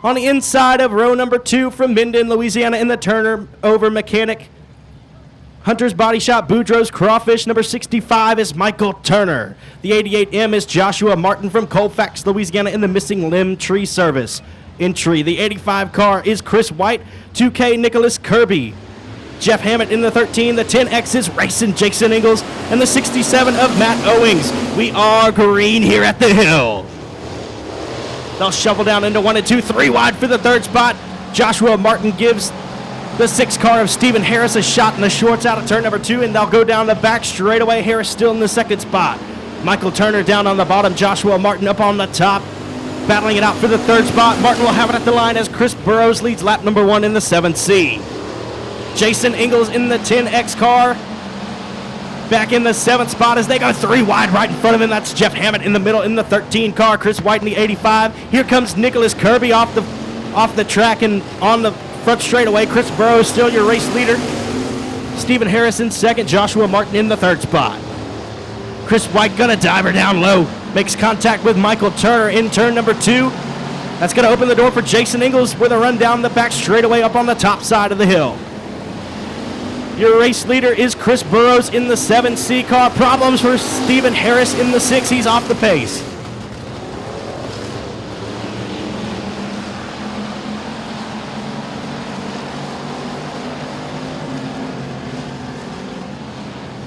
On the inside of row number 2 from Minden, Louisiana, in the turnover mechanic, Hunter's Body Shop, Boudreaux's Crawfish, number 65 is Michael Turner. The 88M is Joshua Martin from Colfax, Louisiana, in the Missing Limb Tree Service entry. The 85 car is Chris White, 2K Nicholas Kirby. Jeff Hammett in the 13, the 10X is racing Jason Ingalls, and the 67 of Matt Owings. We are green here at the hill. They'll shovel down into 1 and 2, 3 wide for the third spot. Joshua Martin gives the 6 car of Stephen Harris a shot in the shorts out of turn number 2, and they'll go down the back straightaway. Harris still in the second spot. Michael Turner down on the bottom, Joshua Martin up on the top, battling it out for the third spot. Martin will have it at the line as Chris Burrows leads lap number 1 in the 7C. Jason Ingalls in the 10X car, back in the 7th spot as they go 3 wide right in front of him. That's Jeff Hammett in the middle in the 13 car. Chris White in the 85. Here comes Nicholas Kirby off the track and on the front straightaway. Chris Burrows still your race leader. Stephen Harris in second. Joshua Martin in the 3rd spot. Chris White gonna dive her down low. Makes contact with Michael Turner in turn number 2. That's gonna open the door for Jason Ingalls with a run down the back straightaway up on the top side of the hill. Your race leader is Chris Burrows in the 7C car. Problems for Stephen Harris in the 6. He's off the pace.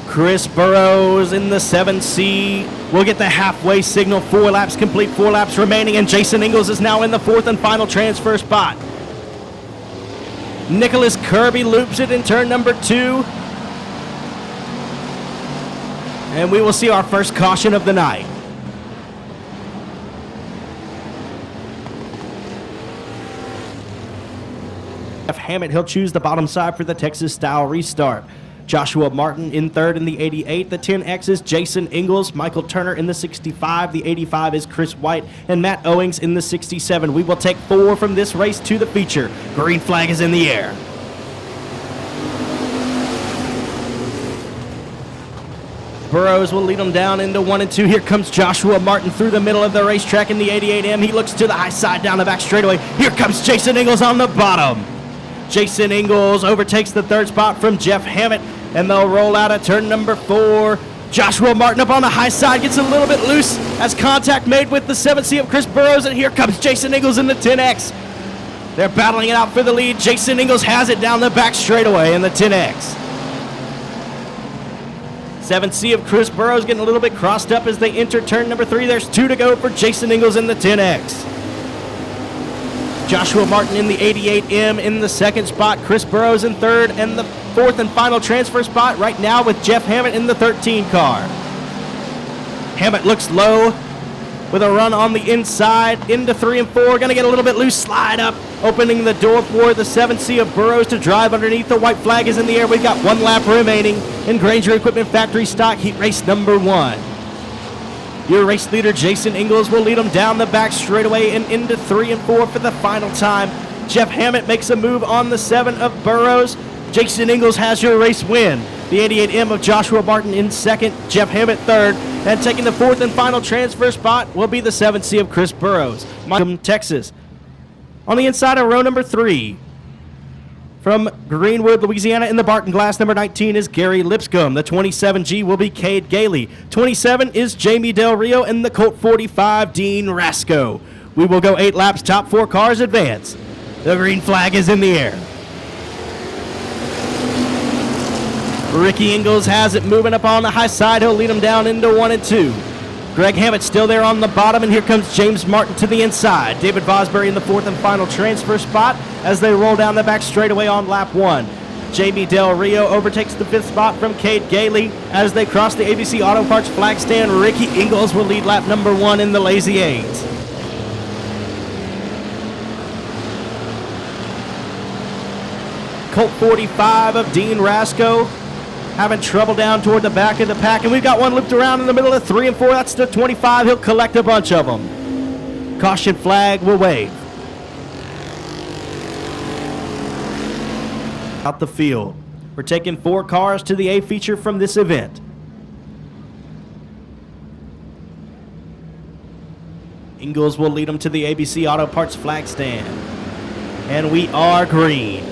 Chris Burrows in the 7C will get the halfway signal. 4 laps complete, 4 laps remaining, and Jason Ingalls is now in the 4th and final transfer spot. Nicholas Kirby loops it in turn number 2. And we will see our first caution of the night. Jeff Hammett, he'll choose the bottom side for the Texas style restart. Joshua Martin in 3rd in the 88. The 10X is Jason Ingalls. Michael Turner in the 65. The 85 is Chris White. And Matt Owings in the 67. We will take 4 from this race to the feature. Green flag is in the air. Burrows will lead them down into 1 and 2. Here comes Joshua Martin through the middle of the racetrack in the 88M. He looks to the high side down the back straightaway. Here comes Jason Ingalls on the bottom. Jason Ingalls overtakes the 3rd spot from Jeff Hammett, and they'll roll out at turn number 4. Joshua Martin up on the high side, gets a little bit loose as contact made with the 7C of Chris Burrows, and here comes Jason Ingalls in the 10X. They're battling it out for the lead. Jason Ingalls has it down the back straightaway in the 10X. 7C of Chris Burrows getting a little bit crossed up as they enter turn number 3. There's 2 to go for Jason Ingalls in the 10X. Joshua Martin in the 88M in the 2nd spot. Chris Burrows in 3rd, and the 4th and final transfer spot right now with Jeff Hammett in the 13 car. Hammett looks low with a run on the inside into 3 and 4. Going to get a little bit loose, slide up, opening the door for the 7C of Burrows to drive underneath. The white flag is in the air. We've got 1 lap remaining in Granger Equipment Factory stock heat race number 1. Your race leader, Jason Ingalls, will lead them down the back straightaway and into 3 and 4 for the final time. Jeff Hammett makes a move on the 7 of Burrows. Jason Ingalls has your race win. The 88M of Joshua Martin in 2nd, Jeff Hammett 3rd, and taking the 4th and final transfer spot will be the 7C of Chris Burrows. From Texas. On the inside of row number 3, from Greenwood, Louisiana, in the Barton Glass, number 19 is Gary Lipscomb. The 27G will be Cade Gailey. 27 is Jamie Del Rio, and the Colt 45, Dean Rasco. We will go 8 laps, top 4 cars advance. The green flag is in the air. Ricky Ingalls has it moving up on the high side. He'll lead them down into 1 and 2. Greg Hammett still there on the bottom, and here comes James Martin to the inside. David Vosbury in the 4th and final transfer spot as they roll down the back straightaway on lap 1. Jamie Del Rio overtakes the 5th spot from Cade Gailey as they cross the ABC Auto Parts flag stand. Ricky Ingalls will lead lap number 1 in the Lazy 8. Colt 45 of Dean Rasco having trouble down toward the back of the pack, and we've got one looped around in the middle of 3 and 4. That's the 25. He'll collect a bunch of them. Caution flag will wave. Out the field. We're taking 4 cars to the A feature from this event. Ingalls will lead them to the ABC Auto Parts flag stand. And we are green.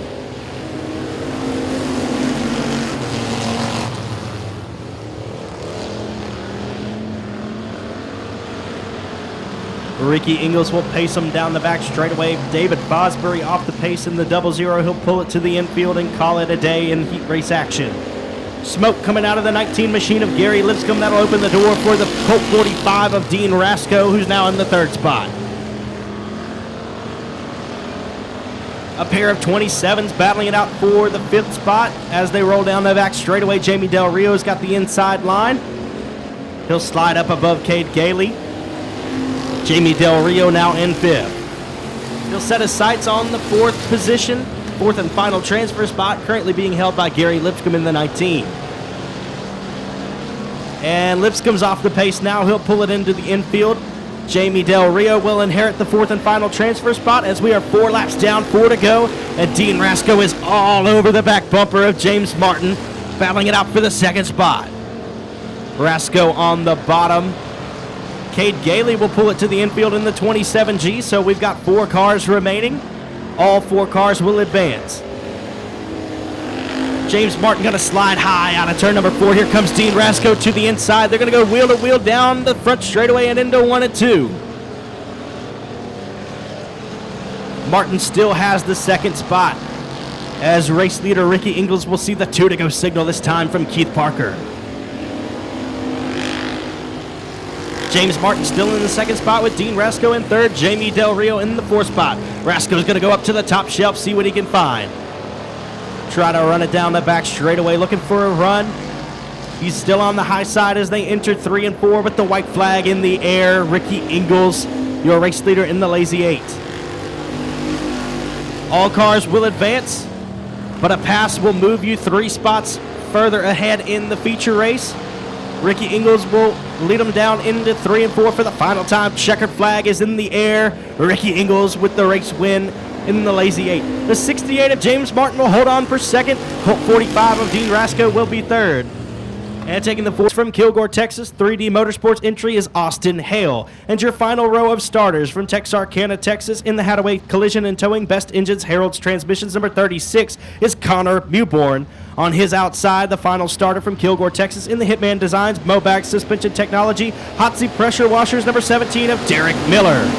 Ricky Ingalls will pace him down the back straightaway. David Fosbury off the pace in the 00. He'll pull it to the infield and call it a day in heat race action. Smoke coming out of the 19 machine of Gary Lipscomb. That'll open the door for the Colt 45 of Dean Rasco, who's now in the 3rd spot. A pair of 27s battling it out for the 5th spot as they roll down the back straightaway. Jamie Del Rio's got the inside line. He'll slide up above Cade Gailey. Jamie Del Rio now in 5th. He'll set his sights on the 4th position, 4th and final transfer spot, currently being held by Gary Lipscomb in the 19. And Lipscomb's off the pace now. He'll pull it into the infield. Jamie Del Rio will inherit the 4th and final transfer spot as we are 4 laps down, 4 to go. And Dean Rasco is all over the back bumper of James Martin, battling it out for the 2nd spot. Rasco on the bottom. Cade Gailey will pull it to the infield in the 27G, so we've got 4 cars remaining. All 4 cars will advance. James Martin going to slide high out of turn number 4. Here comes Dean Rasco to the inside. They're going to go wheel to wheel down the front straightaway and into 1 and 2. Martin still has the 2nd spot as race leader Ricky Ingalls will see the 2 to go signal this time from Keith Parker. James Martin still in the 2nd spot with Dean Rasco in 3rd. Jamie Del Rio in the 4th spot. Rasco's going to go up to the top shelf, see what he can find. Try to run it down the back straightaway, looking for a run. He's still on the high side as they enter 3 and 4 with the white flag in the air. Ricky Ingalls, your race leader in the Lazy 8. All cars will advance, but a pass will move you 3 spots further ahead in the feature race. Ricky Ingalls will lead them down into 3 and 4 for the final time. Checkered flag is in the air. Ricky Ingalls with the race win in the Lazy 8. The 68 of James Martin will hold on for 2nd. Colt 45 of Dean Rasco will be 3rd. And taking the 4th from Kilgore, Texas, 3D Motorsports entry is Austin Hale. And your final row of starters from Texarkana, Texas, in the Hadaway Collision and Towing Best Engines Harold's Transmissions number 36 is Connor Mewborn. On his outside, the final starter from Kilgore, Texas, in the Hitman Designs Mobag Suspension Technology Hot Seat Pressure Washers number 17 of Derek Miller.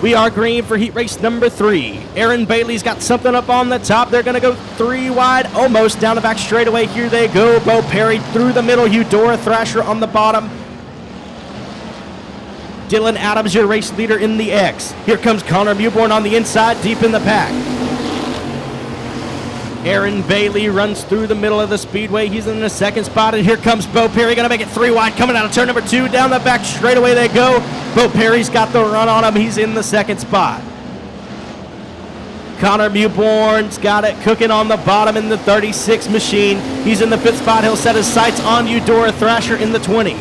We are green for heat race number 3. Aaron Bailey's got something up on the top. They're going to go 3 wide, almost down the back straightaway. Here they go. Bo Perry through the middle. Eudora Thrasher on the bottom. Dylan Adams, your race leader in the X. Here comes Connor Mewborn on the inside, deep in the pack. Aaron Bailey runs through the middle of the speedway. He's in the 2nd spot, and here comes Bo Perry. Going to make it 3 wide, coming out of turn number 2. Down the back straightaway they go. Bo Perry's got the run on him. He's in the 2nd spot. Connor Mewborn's got it cooking on the bottom in the 36 machine. He's in the 5th spot. He'll set his sights on Eudora Thrasher in the 20.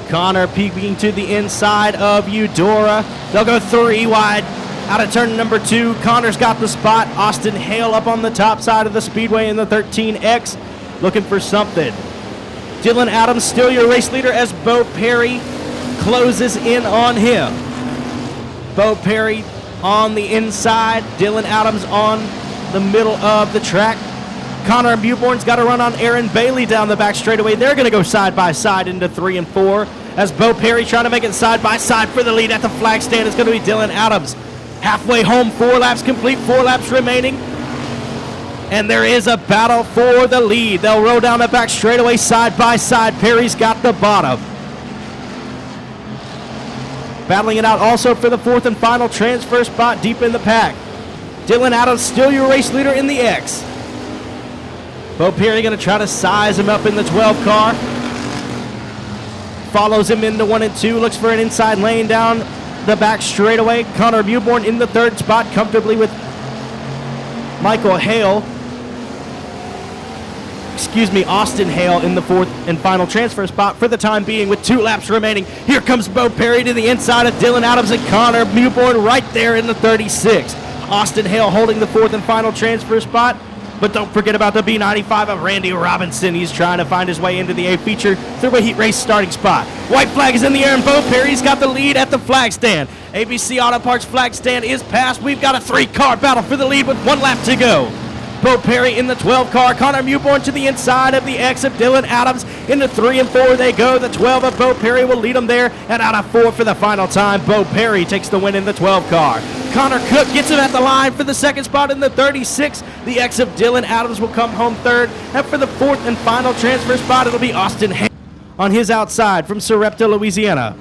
Connor peeking to the inside of Eudora. They'll go 3 wide. Out of turn number 2, Connor's got the spot. Austin Hale up on the top side of the speedway in the 13X, looking for something. Dylan Adams still your race leader as Bo Perry closes in on him. Bo Perry on the inside, Dylan Adams on the middle of the track. Connor Mewborn's got to run on Aaron Bailey down the back straightaway. They're going to go side by side into 3 and 4 as Bo Perry trying to make it side by side for the lead at the flag stand. It's going to be Dylan Adams. Halfway home, 4 laps complete, 4 laps remaining. And there is a battle for the lead. They'll roll down the back straightaway side by side. Perry's got the bottom. Battling it out also for the 4th and final transfer spot deep in the pack. Dylan Adams still your race leader in the X. Bo Perry going to try to size him up in the 12 car. Follows him into 1 and 2, looks for an inside lane down the back straightaway. Connor Mewborn in the 3rd spot comfortably with Michael Hale. Austin Hale in the 4th and final transfer spot for the time being with 2 laps remaining. Here comes Bo Perry to the inside of Dylan Adams and Connor Mewborn right there in the 36. Austin Hale holding the 4th and final transfer spot. But don't forget about the B95 of Randy Robinson. He's trying to find his way into the A feature through a heat race starting spot. White flag is in the air, and Bo Perry's got the lead at the flag stand. ABC Auto Parts flag stand is passed. We've got a 3-car battle for the lead with 1 lap to go. Bo Perry in the 12 car. Connor Mewborn to the inside of the X of Dylan Adams. Into 3 and 4 they go. The 12 of Bo Perry will lead them there. And out of 4 for the final time, Bo Perry takes the win in the 12 car. Connor Cook gets him at the line for the second spot in the 36. The X of Dylan Adams will come home third. And for the 4th and final transfer spot, it'll be Austin Hay on his outside from Sarepta, Louisiana.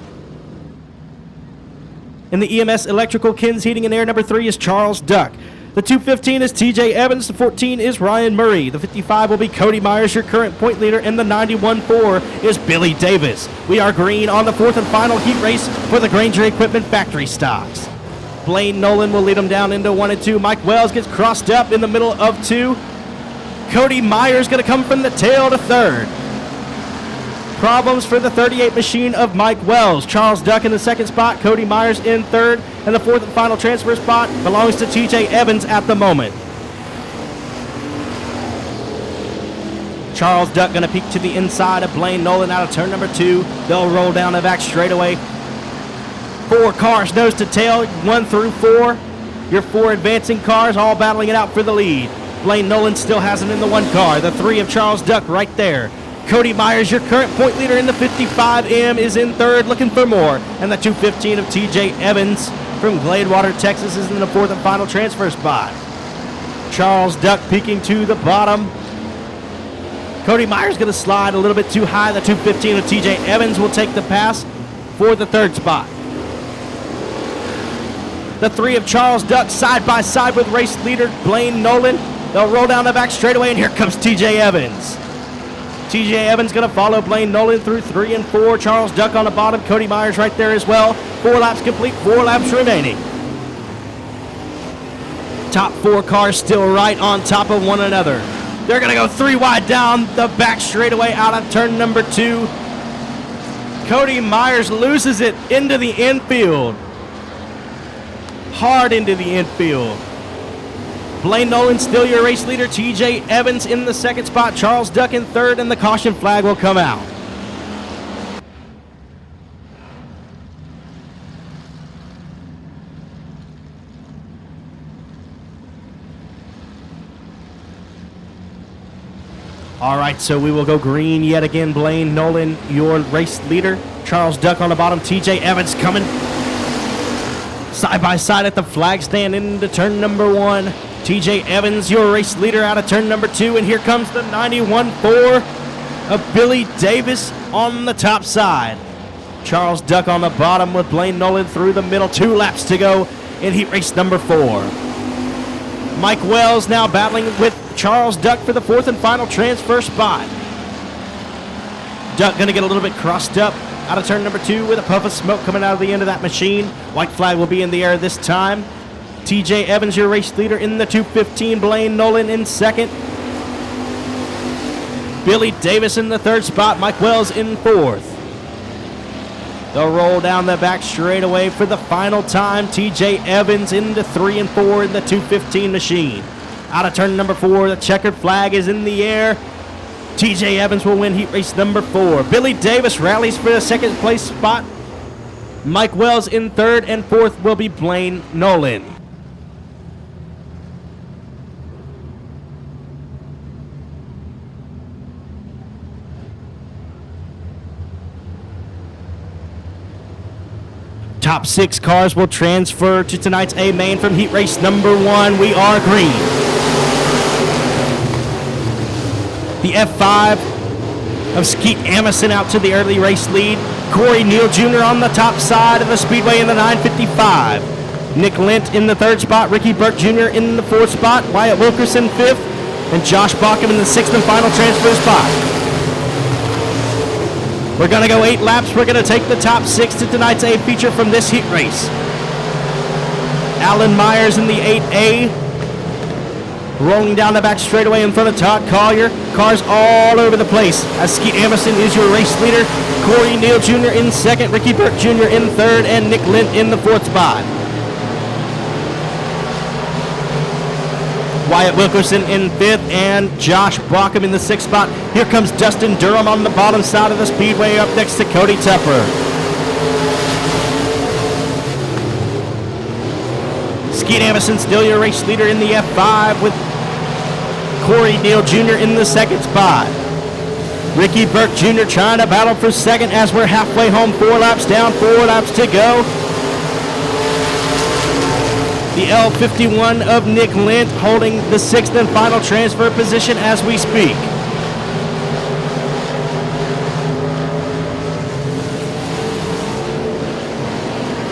In the EMS Electrical Kins Heating and Air, number 3 is Charles Duck. The 215 is TJ Evans. The 14 is Ryan Murray. The 55 will be Cody Myers, your current point leader. And the 91-4 is Billy Davis. We are green on the 4th and final heat race for the Granger Equipment Factory stocks. Blaine Nolan will lead them down into 1 and 2. Mike Wells gets crossed up in the middle of 2. Cody Myers going to come from the tail to 3rd. Problems for the 38 machine of Mike Wells. Charles Duck in the 2nd spot, Cody Myers in 3rd, and the 4th and final transfer spot belongs to TJ Evans at the moment. Charles Duck going to peek to the inside of Blaine Nolan out of turn number 2. They'll roll down the back straightaway. 4 cars nose to tail, 1 through 4. Your 4 advancing cars all battling it out for the lead. Blaine Nolan still has it in the 1 car. The 3 of Charles Duck right there. Cody Myers, your current point leader in the 55M, is in 3rd, looking for more. And the 215 of TJ Evans from Gladewater, Texas, is in the 4th and final transfer spot. Charles Duck peeking to the bottom. Cody Myers going to slide a little bit too high. The 215 of TJ Evans will take the pass for the 3rd spot. The 3 of Charles Duck side by side with race leader Blaine Nolan. They'll roll down the back straightaway, and here comes TJ Evans. TJ Evans going to follow Blaine Nolan through 3 and 4. Charles Duck on the bottom. Cody Myers right there as well. 4 laps complete, 4 laps remaining. Top 4 cars still right on top of one another. They're going to go 3 wide down the back straightaway out of turn number 2. Cody Myers loses it into the infield. Hard into the infield. Blaine Nolan still your race leader. TJ Evans in the 2nd spot. Charles Duck in 3rd, and the caution flag will come out. All right, so we will go green yet again. Blaine Nolan, your race leader. Charles Duck on the bottom. TJ Evans coming side by side at the flag stand into turn number 1. TJ Evans, your race leader out of turn number 2. And here comes the 91-4 of Billy Davis on the top side. Charles Duck on the bottom with Blaine Nolan through the middle. 2 laps to go in heat race number 4. Mike Wells now battling with Charles Duck for the 4th and final transfer spot. Duck going to get a little bit crossed up out of turn number 2 with a puff of smoke coming out of the end of that machine. White flag will be in the air this time. TJ Evans, your race leader in the 215. Blaine Nolan in 2nd. Billy Davis in the 3rd spot. Mike Wells in 4th. They'll roll down the back straightaway for the final time. TJ Evans into 3 and 4 in the 215 machine. Out of turn number 4, the checkered flag is in the air. TJ Evans will win heat race number 4. Billy Davis rallies for the 2nd place spot. Mike Wells in 3rd, and 4th will be Blaine Nolan. Top 6 cars will transfer to tonight's A main from heat race number 1. We are green. The F5 of Skeet Amison out to the early race lead. Corey Neal Jr. on the top side of the speedway in the 955. Nick Lint in the 3rd spot. Ricky Burke Jr. in the 4th spot. Wyatt Wilkerson 5th. And Josh Bauckham in the 6th and final transfer spot. We're going to go 8 laps. We're going to take the top 6 to tonight's A feature from this heat race. Alan Myers in the 8A. Rolling down the back straightaway in front of Todd Collier. Cars all over the place as Skeet Amison is your race leader. Corey Neal Jr. in 2nd. Ricky Burke Jr. in 3rd. And Nick Lint in the 4th spot. Wyatt Wilkerson in 5th, and Josh Bauckham in the 6th spot. Here comes Dustin Durham on the bottom side of the speedway up next to Cody Tupper. Skeet Amison still your race leader in the F5 with Corey Neal Jr. in the 2nd spot. Ricky Burke Jr. trying to battle for 2nd as we're halfway home. 4 laps down, 4 laps to go. The L51 of Nick Lint holding the 6th and final transfer position as we speak.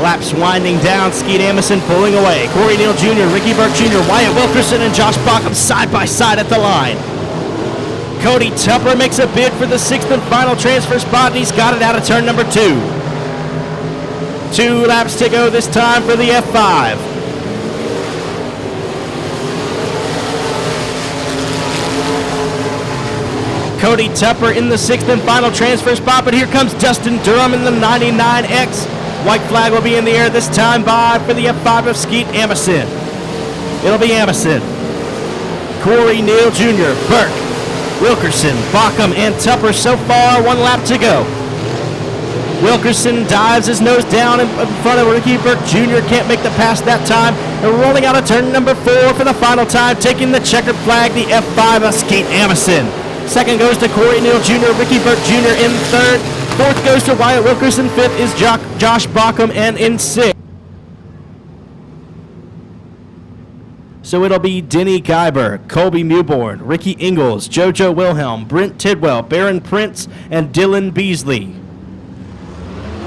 Laps winding down, Skeet Amison pulling away. Corey Neal Jr., Ricky Burke Jr., Wyatt Wilkerson, and Josh Bauckham side by side at the line. Cody Tupper makes a bid for the 6th and final transfer spot, and he's got it out of turn number 2. 2 laps to go this time for the F5. Cody Tupper in the 6th and final transfer spot, but here comes Dustin Durham in the 99X. White flag will be in the air this time for the F5 of Skeet Amison. It'll be Amison, Corey Neal Jr., Burke, Wilkerson, Bauckham, and Tupper so far. 1 lap to go. Wilkerson dives his nose down in front of Ricky Burke Jr. Can't make the pass that time. And rolling out of turn number 4 for the final time, taking the checkered flag, the F5 of Skeet Amison. 2nd goes to Corey Neal Jr., Ricky Burke Jr. in 3rd. 4th goes to Wyatt Wilkerson. 5th is Josh Bauckham, and in 6th. So it'll be Denny Guyber, Colby Mewborn, Ricky Ingalls, JoJo Wilhelm, Brent Tidwell, Barron Prince, and Dylan Beasley.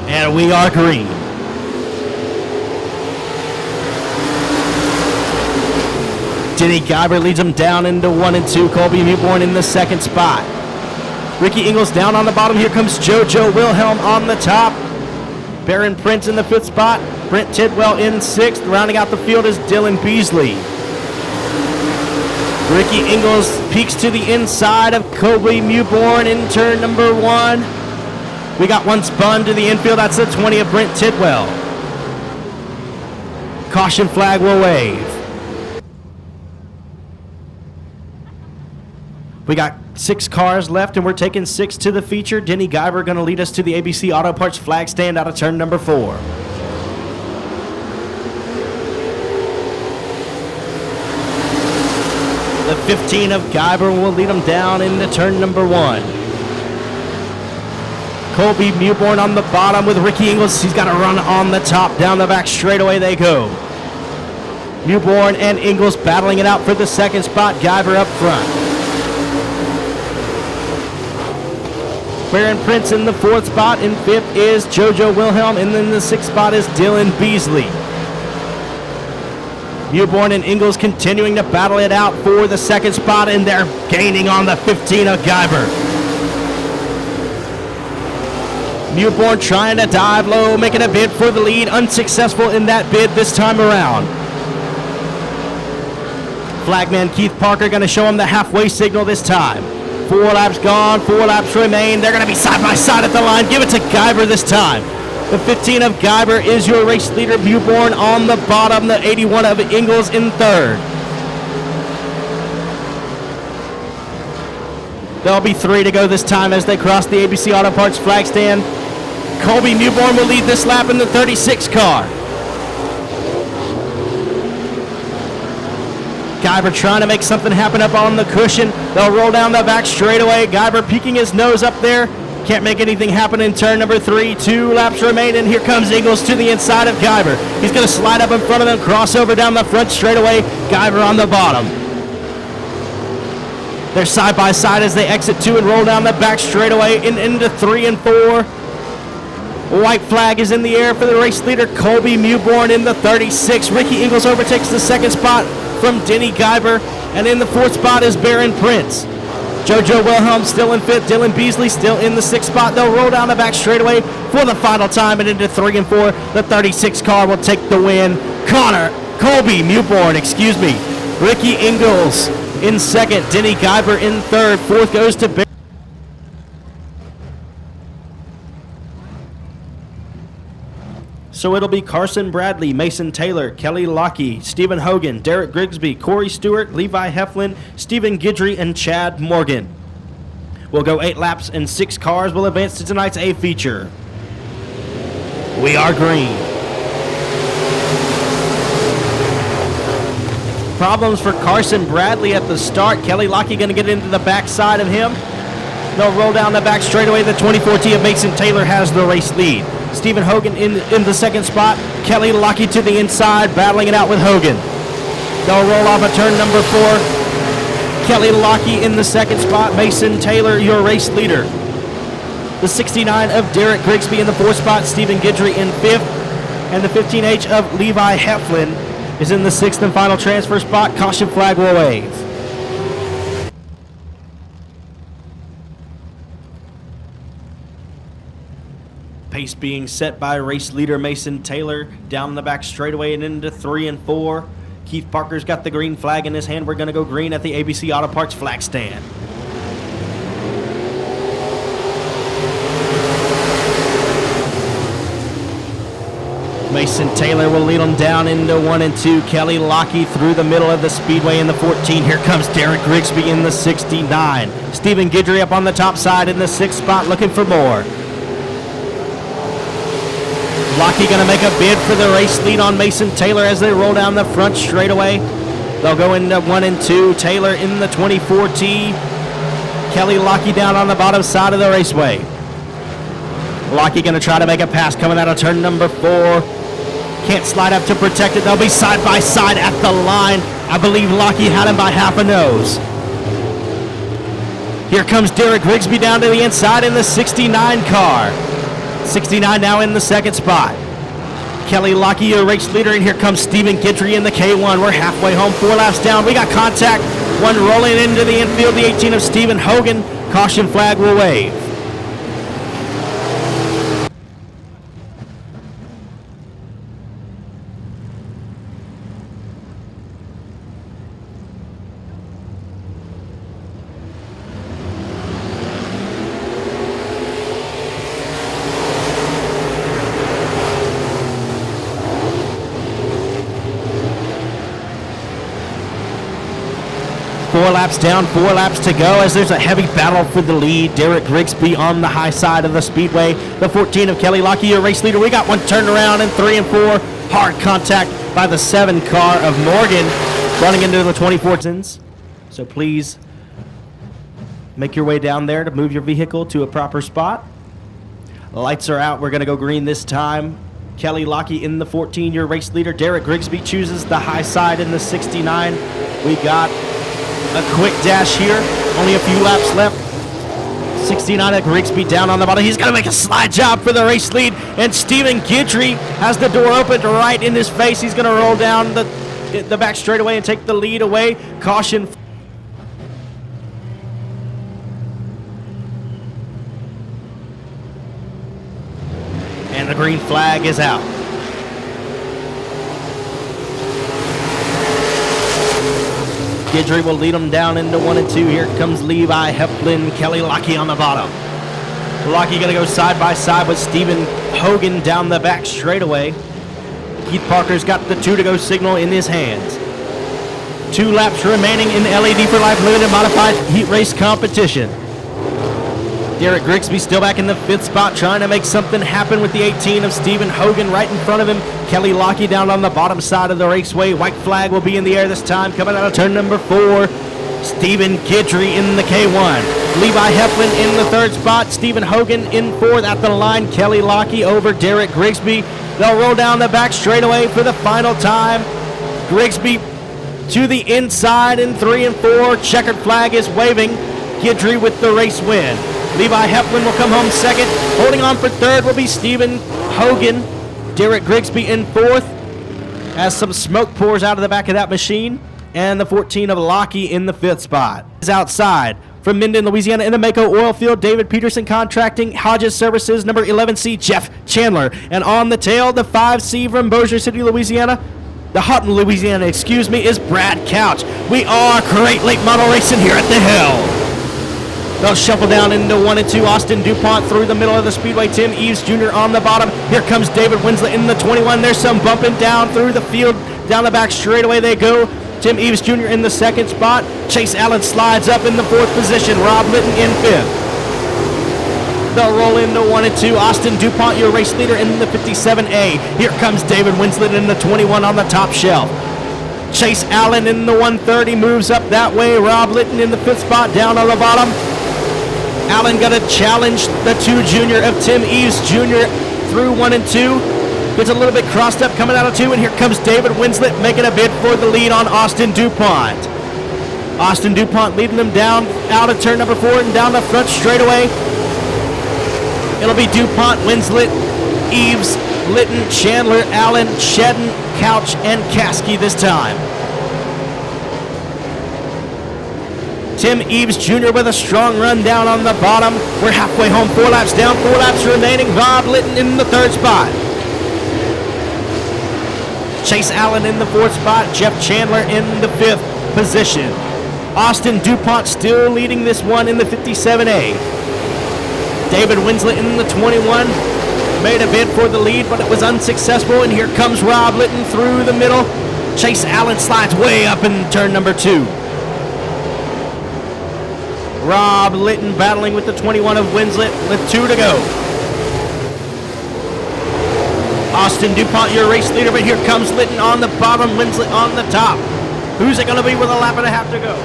And we are green. Denny Guyber leads them down into 1 and 2. Colby Mewborn in the 2nd spot. Ricky Ingalls down on the bottom. Here comes JoJo Wilhelm on the top. Barron Prince in the 5th spot. Brent Tidwell in 6th. Rounding out the field is Dylan Beasley. Ricky Ingalls peeks to the inside of Colby Mewborn in turn number 1. We got 1 spun to the infield. That's the 20 of Brent Tidwell. Caution flag will wave. We got 6 cars left, and we're taking 6 to the feature. Denny Guyber going to lead us to the ABC Auto Parts flag stand out of turn number 4. The 15 of Guyber will lead them down into turn number 1. Colby Mewborn on the bottom with Ricky Ingalls. He's got to run on the top. Down the back straightaway they go. Mewborn and Ingalls battling it out for the 2nd spot. Guyber up front. Barron Prince in the 4th spot. In 5th is JoJo Wilhelm. And then the 6th spot is Dylan Beasley. Mewborn and Ingalls continuing to battle it out for the 2nd spot, and they're gaining on the 15 of Guyber. Mewborn trying to dive low, making a bid for the lead. Unsuccessful in that bid this time around. Flagman Keith Parker going to show him the halfway signal this time. 4 laps gone, 4 laps remain. They're going to be side by side at the line. Give it to Guyber this time. The 15 of Guyber is your race leader. Mewborn on the bottom. The 81 of Ingalls in 3rd. There'll be 3 to go this time as they cross the ABC Auto Parts flag stand. Colby Mewborn will lead this lap in the 36 car. Guyber trying to make something happen up on the cushion. They'll roll down the back straightaway. Guyber peeking his nose up there. Can't make anything happen in turn number 3. 2 laps remain, and here comes Ingalls to the inside of Guyber. He's going to slide up in front of them, cross over down the front straightaway. Guyber on the bottom. They're side by side as they exit 2 and roll down the back straightaway into 3 and 4. White flag is in the air for the race leader, Colby Mewborn in the 36. Ricky Ingalls overtakes the 2nd spot from Denny Guyber, and in the 4th spot is Barron Prince. JoJo Wilhelm still in 5th. Dylan Beasley still in the 6th spot. They'll roll down the back straightaway for the final time and into 3 and 4. The 36 car will take the win. Colby Mewborn, Ricky Ingalls in 2nd. Denny Guyber in 3rd. 4th goes to Barron. So it'll be Carson Bradley, Mason Taylor, Kelly Lockey, Stephen Hogan, Derek Grigsby, Corey Stewart, Levi Heflin, Stephen Guidry, and Chad Morgan. We'll go 8 laps and 6 cars will advance to tonight's A feature. We are green. Problems for Carson Bradley at the start. Kelly Lockey going to get into the backside of him. They'll roll down the back straightaway. The 24T of Mason Taylor has the race lead. Stephen Hogan in the second spot. Kelly Lockey to the inside, battling it out with Hogan. They'll roll off a turn number 4. Kelly Lockey in the second spot. Mason Taylor, your race leader. The 69 of Derek Grigsby in the 4th spot. Stephen Guidry in 5th. And the 15H of Levi Heflin is in the 6th and final transfer spot. Caution flag will wave. Pace being set by race leader Mason Taylor down the back straightaway and into 3 and 4. Keith Parker's got the green flag in his hand. We're going to go green at the ABC Auto Parts flag stand. Mason Taylor will lead them down into 1 and 2. Kelly Lockey through the middle of the speedway in the 14. Here comes Derek Grigsby in the 69. Stephen Guidry up on the top side in the 6th spot looking for more. Lockey going to make a bid for the race lead on Mason Taylor as they roll down the front straightaway. They'll go into 1 and 2. Taylor in the 24T. Kelly Lockey down on the bottom side of the raceway. Lockey going to try to make a pass coming out of turn number 4. Can't slide up to protect it. They'll be side by side at the line. I believe Lockey had him by half a nose. Here comes Derek Grigsby down to the inside in the 69 car. 69 now in the second spot. Kelly Lockey, your race leader, and here comes Stephen Guidry in the K1. We're halfway home, 4 laps down. We got contact. One rolling into the infield, the 18 of Stephen Hogan. Caution flag will wave. Four laps down, 4 laps to go as there's a heavy battle for the lead. Derek Grigsby on the high side of the speedway. The 14 of Kelly Lockey, your race leader. We got one turned around in 3 and 4. Hard contact by the 7 car of Morgan running into the 24. So please make your way down there to move your vehicle to a proper spot. Lights are out. We're going to go green this time. Kelly Lockey in the 14, your race leader. Derek Grigsby chooses the high side in the 69. We got a quick dash here. Only a few laps left. 69 of Grigsby down on the bottom. He's going to make a slide job for the race lead. And Stephen Guidry has the door opened right in his face. He's going to roll down the back straightaway and take the lead away. Caution. And the green flag is out. Guidry will lead them down into 1 and 2. Here comes Levi Heflin, Kelly Lockey on the bottom. Lockey going to go side by side with Stephen Hogan down the back straightaway. Keith Parker's got the 2 to go signal in his hands. 2 laps remaining in the LED for Life Limited Modified Heat Race competition. Derek Grigsby still back in the 5th spot, trying to make something happen with the 18 of Stephen Hogan right in front of him. Kelly Lockey down on the bottom side of the raceway. White flag will be in the air this time, coming out of turn number 4. Stephen Guidry in the K1. Levi Heflin in the 3rd spot. Stephen Hogan in 4th at the line. Kelly Lockey over Derek Grigsby. They'll roll down the back straightaway for the final time. Grigsby to the inside in 3 and 4. Checkered flag is waving. Guidry with the race win. Levi Heflin will come home 2nd. Holding on for 3rd will be Stephen Hogan. Derek Grigsby in 4th as some smoke pours out of the back of that machine. And the 14 of Lockey in the 5th spot. Is outside from Minden, Louisiana in the Mako Oil Field. David Peterson Contracting, Hodges Services, number 11C, Jeff Chandler. And on the tail, the 5C from Bossier City, Louisiana. The Houghton, Louisiana, is Brad Couch. We are Great Lake Model Racing here at the Hill. They'll shuffle down into 1 and 2. Austin DuPont through the middle of the speedway. Tim Eves Jr. on the bottom. Here comes David Winslet in the 21. There's some bumping down through the field. Down the back straightaway they go. Tim Eves Jr. in the 2nd spot. Chase Allen slides up in the 4th position. Rob Litton in 5th. They'll roll into 1 and 2. Austin DuPont, your race leader, in the 57A. Here comes David Winslet in the 21 on the top shelf. Chase Allen in the 130 moves up that way. Rob Litton in the 5th spot down on the bottom. Allen going to challenge the 2 junior of Tim Eves Jr. through 1 and 2. Gets a little bit crossed up coming out of 2, and here comes David Winslet making a bid for the lead on Austin DuPont. Austin DuPont leading them down out of turn number 4 and down the front straightaway. It'll be DuPont, Winslet, Eves, Litton, Chandler, Allen, Shedden, Couch, and Caskey this time. Tim Eves Jr. with a strong run down on the bottom. We're halfway home, 4 laps down, 4 laps remaining. Rob Litton in the 3rd spot. Chase Allen in the 4th spot. Jeff Chandler in the 5th position. Austin DuPont still leading this one in the 57A. David Winslet in the 21 made a bid for the lead, but it was unsuccessful, and here comes Rob Litton through the middle. Chase Allen slides way up in turn number 2. Rob Litton battling with the 21 of Winslet with 2 to go. Austin DuPont, your race leader, but here comes Litton on the bottom, Winslet on the top. Who's it going to be with a lap and a half to go?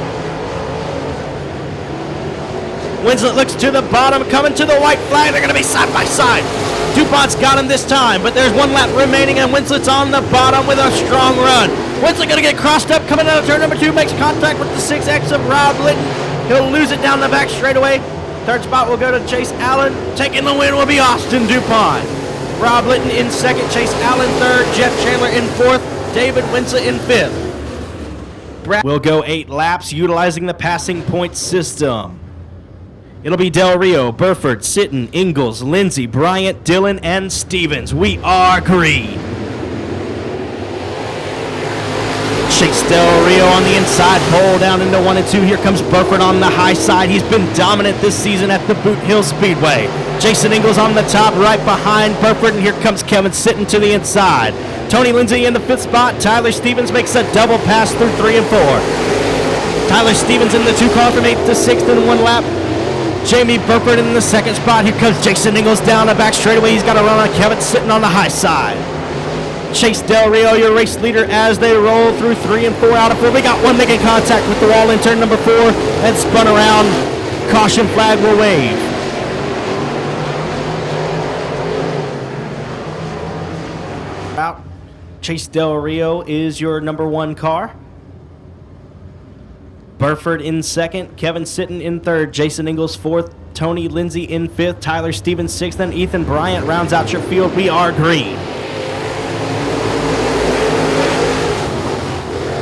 Winslet looks to the bottom, coming to the white flag. They're going to be side by side. DuPont's got him this time, but there's 1 lap remaining, and Winslet's on the bottom with a strong run. Winslet going to get crossed up, coming out of turn number 2, makes contact with the 6X of Rob Litton. He'll lose it down the back straightaway. 3rd spot will go to Chase Allen. Taking the win will be Austin DuPont. Rob Litton in 2nd, Chase Allen 3rd, Jeff Chandler in 4th, David Winslet in 5th. We'll go 8 laps utilizing the passing point system. It'll be Del Rio, Burford, Sitton, Ingalls, Lindsay, Bryant, Dillon, and Stevens. We are green. Chase Del Rio on the inside pole down into 1 and 2. Here comes Burford on the high side. He's been dominant this season at the Boothill Speedway. Jason Ingalls on the top right behind Burford, and here comes Kevin Sitton to the inside. Tony Lindsay in the 5th spot. Tyler Stevens makes a double pass through 3 and 4. Tyler Stevens in the 2 car from 8th to 6th in 1 lap. Jamie Burford in the 2nd spot. Here comes Jason Ingalls down the back straightaway. He's got a run on Kevin Sitton on the high side. Chase Del Rio, your race leader, as they roll through 3 and 4 out of 4. We got 1 making contact with the wall in turn number 4 and spun around. Caution flag will wave. Chase Del Rio is your number 1 car. Burford in 2nd, Kevin Sitton in 3rd, Jason Ingalls 4th, Tony Lindsay in 5th, Tyler Stevens 6th, and Ethan Bryant rounds out your field. We are green.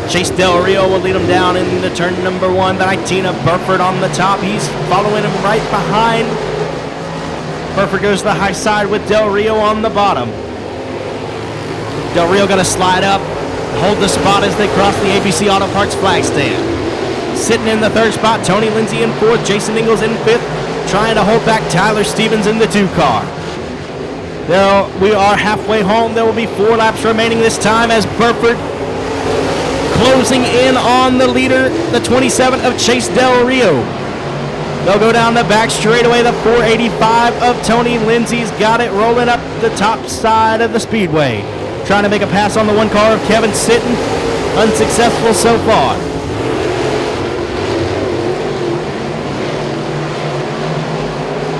Chase Del Rio will lead him down into turn number 1. The 19 of Burford on the top. He's following him right behind. Burford goes to the high side with Del Rio on the bottom. Del Rio going to slide up, hold the spot as they cross the ABC Auto Parts flag stand. Sitting in the 3rd spot, Tony Lindsay in 4th, Jason Ingalls in 5th, trying to hold back Tyler Stevens in the 2 car. We are halfway home. There will be 4 laps remaining this time as Burford closing in on the leader, the 27 of Chase Del Rio. They'll go down the back straightaway. The 485 of Tony Lindsay's got it rolling up the top side of the speedway. Trying to make a pass on the 1 car of Kevin Sitton. Unsuccessful so far.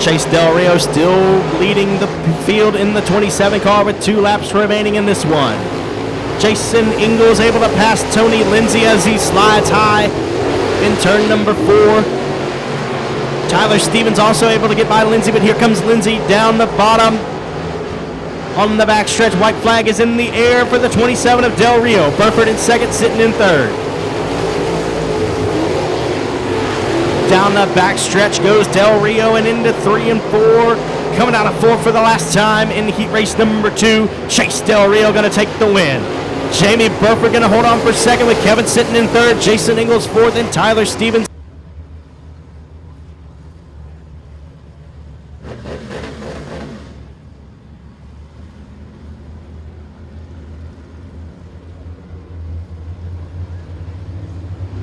Chase Del Rio still leading the field in the 27 car with 2 laps remaining in this one. Jason Ingalls able to pass Tony Lindsay as he slides high in turn number 4. Tyler Stevens also able to get by Lindsay, but here comes Lindsay down the bottom. On the back stretch, white flag is in the air for the 27 of Del Rio. Burford in 2nd, Sitton in 3rd. Down the back stretch goes Del Rio and into 3 and 4. Coming out of 4 for the last time in heat race number 2. Chase Del Rio going to take the win. Jamie Burford going to hold on for 2nd with Kevin Sitton in 3rd. Jason Ingalls 4th and Tyler Stevens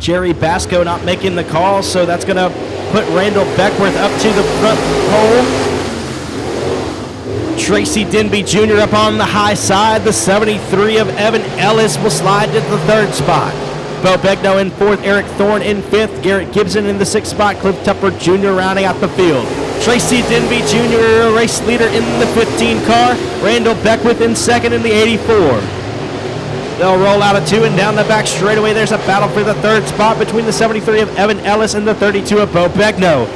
Jerry Basco not making the call, so that's going to put Randall Beckworth up to the front pole. Tracy Denby Jr. up on the high side. The 73 of Evan Ellis will slide to the third spot. Bo Begno in fourth, Eric Thorne in fifth, Garrett Gibson in the sixth spot, Cliff Tupper Jr. rounding out the field. Tracy Denby Jr., race leader in the 15 car. Randall Beckwith in second in the 84. They'll roll out of two and down the back straightaway. There's a battle for the third spot between the 73 of Evan Ellis and the 32 of Bo Begno.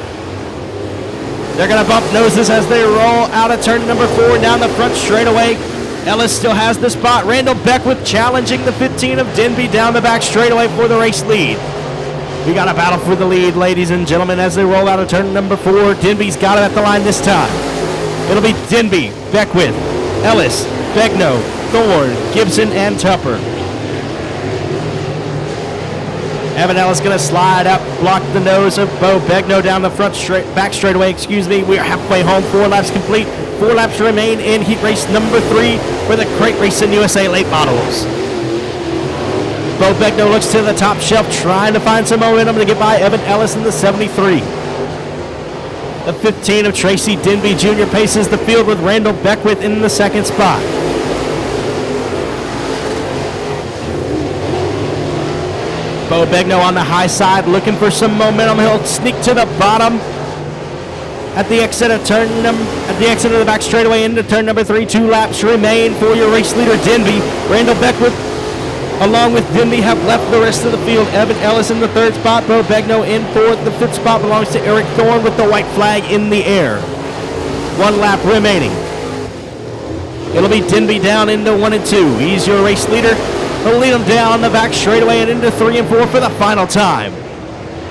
They're going to bump noses as they roll out of turn number 4 down the front straightaway. Ellis still has the spot. Randall Beckwith challenging the 15 of Denby down the back straightaway for the race lead. We got a battle for the lead, ladies and gentlemen, as they roll out of turn number 4. Denby's got it at the line this time. It'll be Denby, Beckwith, Ellis, Begno, Thorne, Gibson, and Tupper. Evan Ellis going to slide up, block the nose of Bo Begno down the back straightaway. We're halfway home. 4 laps complete. 4 laps remain in heat race number 3 for the Crate Racing USA late models. Bo Begno looks to the top shelf, trying to find some momentum to get by Evan Ellis in the 73. The 15 of Tracy Denby Jr. paces the field with Randall Beckwith in the second spot. Bo Begno on the high side looking for some momentum. He'll sneak to the bottom at the exit of the back straightaway into turn number 3. 2 laps remain for your race leader Denby. Randall Beckwith along with Denby have left the rest of the field. Evan Ellis in the third spot. Bo Begno in fourth. The fifth spot belongs to Eric Thorne with the white flag in the air. 1 lap remaining. It'll be Denby down into 1 and 2. He's your race leader. He'll lead them down the back straightaway and into 3 and 4 for the final time.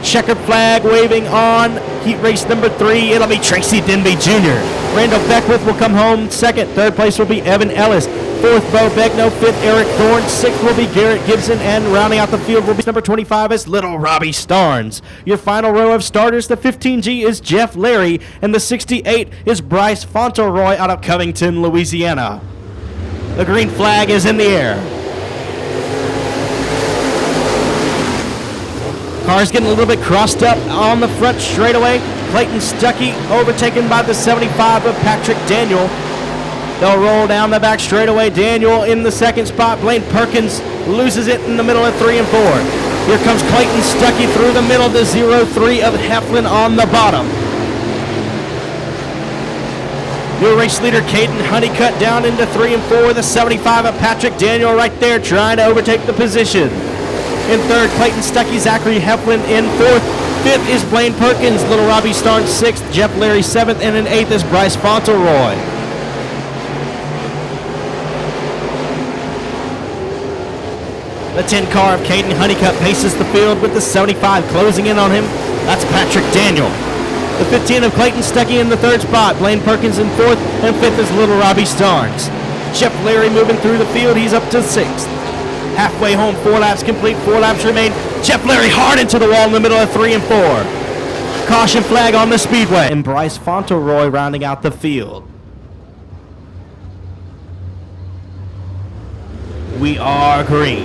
Checkered flag waving on heat race number 3. It'll be Tracy Denby Jr. Randall Beckwith will come home second. Third place will be Evan Ellis. Fourth, Bo Begno. Fifth, Eric Thorne. Sixth will be Garrett Gibson. And rounding out the field will be number 25 is Little Robbie Starnes. Your final row of starters, the 15G is Jeff Larry, and the 68 is Bryce Fauntleroy out of Covington, Louisiana. The green flag is in the air. Car's getting a little bit crossed up on the front straightaway. Clayton Stuckey overtaken by the 75 of Patrick Daniel. They'll roll down the back straightaway. Daniel in the second spot. Blaine Perkins loses it in the middle of 3 and 4. Here comes Clayton Stuckey through the middle to 0-3 of Heflin on the bottom. Your race leader, Caden Honeycutt, down into 3 and 4. The 75 of Patrick Daniel right there trying to overtake the position. In third, Clayton Stuckey, Zachary Heflin in fourth. Fifth is Blaine Perkins, Little Robbie Starnes sixth, Jeff Larry seventh, and in eighth is Bryce Fauntleroy. The 10 car of Caden Honeycutt paces the field with the 75 closing in on him. That's Patrick Daniel. The 15 of Clayton Stuckey in the third spot, Blaine Perkins in fourth, and fifth is Little Robbie Starnes. Jeff Larry moving through the field, he's up to sixth. Halfway home, 4 laps complete, 4 laps remain. Jeff Larry hard into the wall in the middle of 3 and 4. Caution flag on the speedway. And Bryce Fauntleroy rounding out the field. We are green.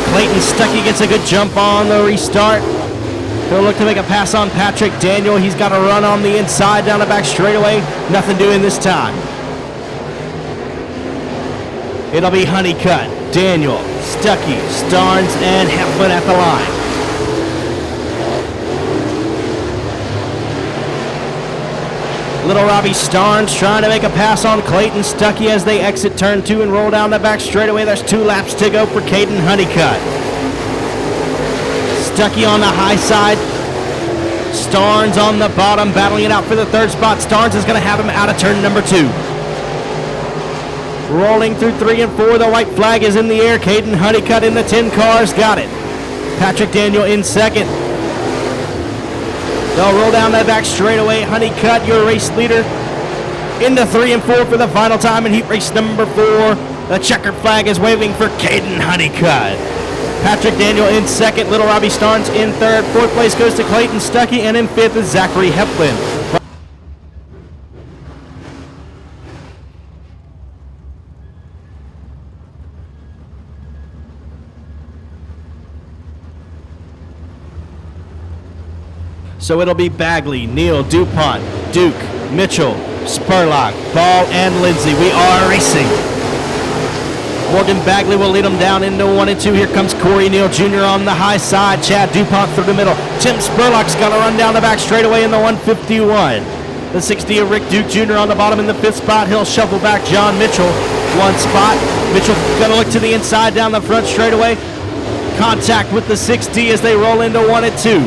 Clayton Stuckey gets a good jump on the restart. He'll look to make a pass on Patrick Daniel. He's got a run on the inside down the back straightaway. Nothing doing this time. It'll be Honeycutt, Daniel, Stuckey, Starnes, and Heflin at the line. Little Robbie Starnes trying to make a pass on Clayton Stuckey as they exit turn 2 and roll down the back straightaway. There's 2 laps to go for Caden Honeycutt. Stuckey on the high side. Starnes on the bottom, battling it out for the third spot. Starnes is going to have him out of turn number 2. Rolling through 3 and 4, the white flag is in the air. Caden Honeycutt in the 10 cars, got it. Patrick Daniel in second. They'll roll down that back straightaway. Honeycutt, your race leader, into 3 and 4 for the final time in heat race number 4. The checkered flag is waving for Caden Honeycutt. Patrick Daniel in second, Little Robbie Starnes in third. Fourth place goes to Clayton Stuckey, and in fifth is Zachary Heflin. So it'll be Bagley, Neal, DuPont, Duke, Mitchell, Spurlock, Ball, and Lindsay. We are racing. Morgan Bagley will lead them down into 1 and 2. Here comes Corey Neal Jr. on the high side. Chad DuPont through the middle. Tim Spurlock's got to run down the back straightaway in the 151. The 60 of Rick Duke Jr. on the bottom in the 5th spot. He'll shuffle back John Mitchell 1 spot. Mitchell going to look to the inside down the front straightaway. Contact with the 60 as they roll into 1 and 2.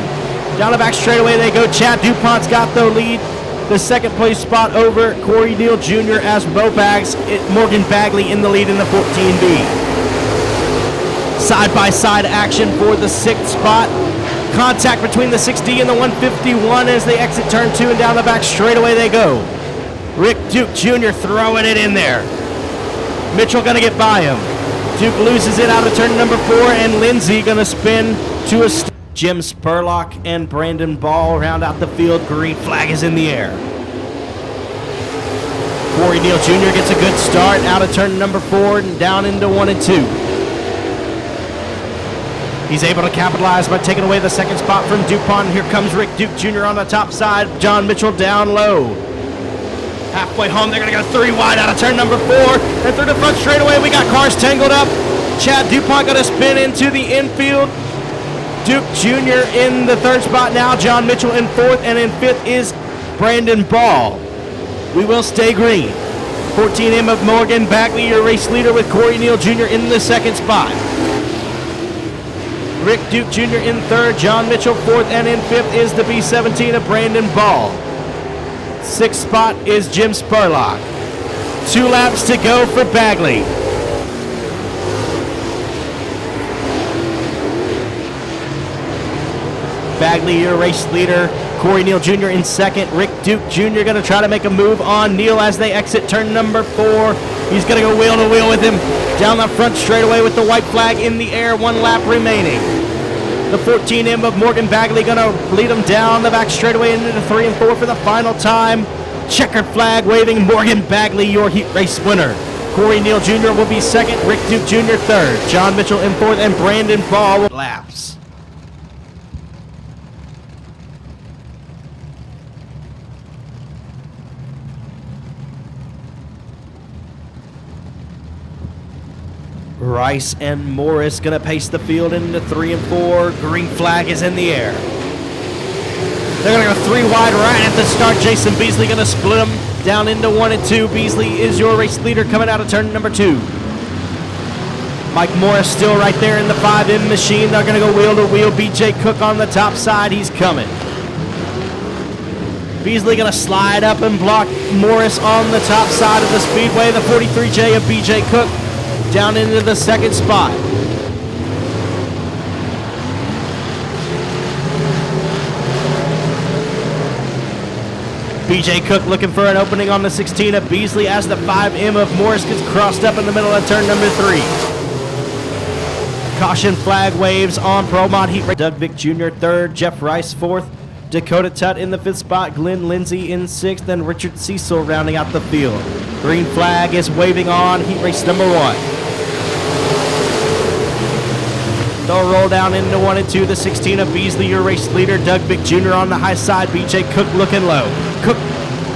Down the back straightaway they go. Chad DuPont's got the lead. The second place spot over Corey Neal Jr. as Bobags. Morgan Bagley in the lead in the 14B. Side-by-side action for the 6th spot. Contact between the 60 and the 151 as they exit turn 2 and down the back straightaway they go. Rick Duke Jr. throwing it in there. Mitchell going to get by him. Duke loses it out of turn number 4 and Lindsay going to spin to a Jim Spurlock and Brandon Ball round out the field. Green flag is in the air. Corey Neal Jr. gets a good start out of turn number 4 and down into 1 and 2. He's able to capitalize by taking away the second spot from DuPont. Here comes Rick Duke Jr. on the top side. John Mitchell down low. Halfway home, they're going to go 3 wide out of turn number 4. And through the front straightaway, we got cars tangled up. Chad DuPont going to spin into the infield. Duke Jr. in the 3rd spot now. John Mitchell in 4th, and in 5th is Brandon Ball. We will stay green. 14M of Morgan Bagley, your race leader, with Corey Neal Jr. in the 2nd spot. Rick Duke Jr. in 3rd, John Mitchell 4th, and in 5th is the B17 of Brandon Ball. 6th spot is Jim Spurlock. 2 laps to go for Bagley. Bagley, your race leader. Corey Neal Jr. in 2nd. Rick Duke Jr. going to try to make a move on Neal as they exit turn number 4. He's going to go wheel to wheel with him down the front straightaway with the white flag in the air. 1 lap remaining. The 14M of Morgan Bagley going to lead him down the back straightaway into the 3 and 4 for the final time. Checkered flag waving. Morgan Bagley, your heat race winner. Corey Neal Jr. will be 2nd. Rick Duke Jr. 3rd. John Mitchell in 4th, and Brandon Ball will laps. Rice and Morris going to pace the field into 3 and 4. Green flag is in the air. They're going to go 3 wide right at the start. Jason Beasley going to split them down into 1 and 2. Beasley is your race leader coming out of turn number 2. Mike Morris still right there in the 5M machine. They're going to go wheel to wheel. BJ Cook on the top side. He's coming. Beasley going to slide up and block Morris on the top side of the speedway. The 43J of BJ Cook down into the 2nd spot. BJ Cook looking for an opening on the 16 of Beasley as the 5M of Morris gets crossed up in the middle of turn number 3. Caution flag waves on Promont Heat Race. Doug Vick Jr. 3rd, Jeff Rice 4th, Dakota Tutt in the 5th spot, Glenn Lindsay in 6th, and Richard Cecil rounding out the field. Green flag is waving on heat race number 1. They'll roll down into 1 and 2. The 16 of Beasley, your race leader. Doug Vick Jr. on the high side. BJ Cook looking low.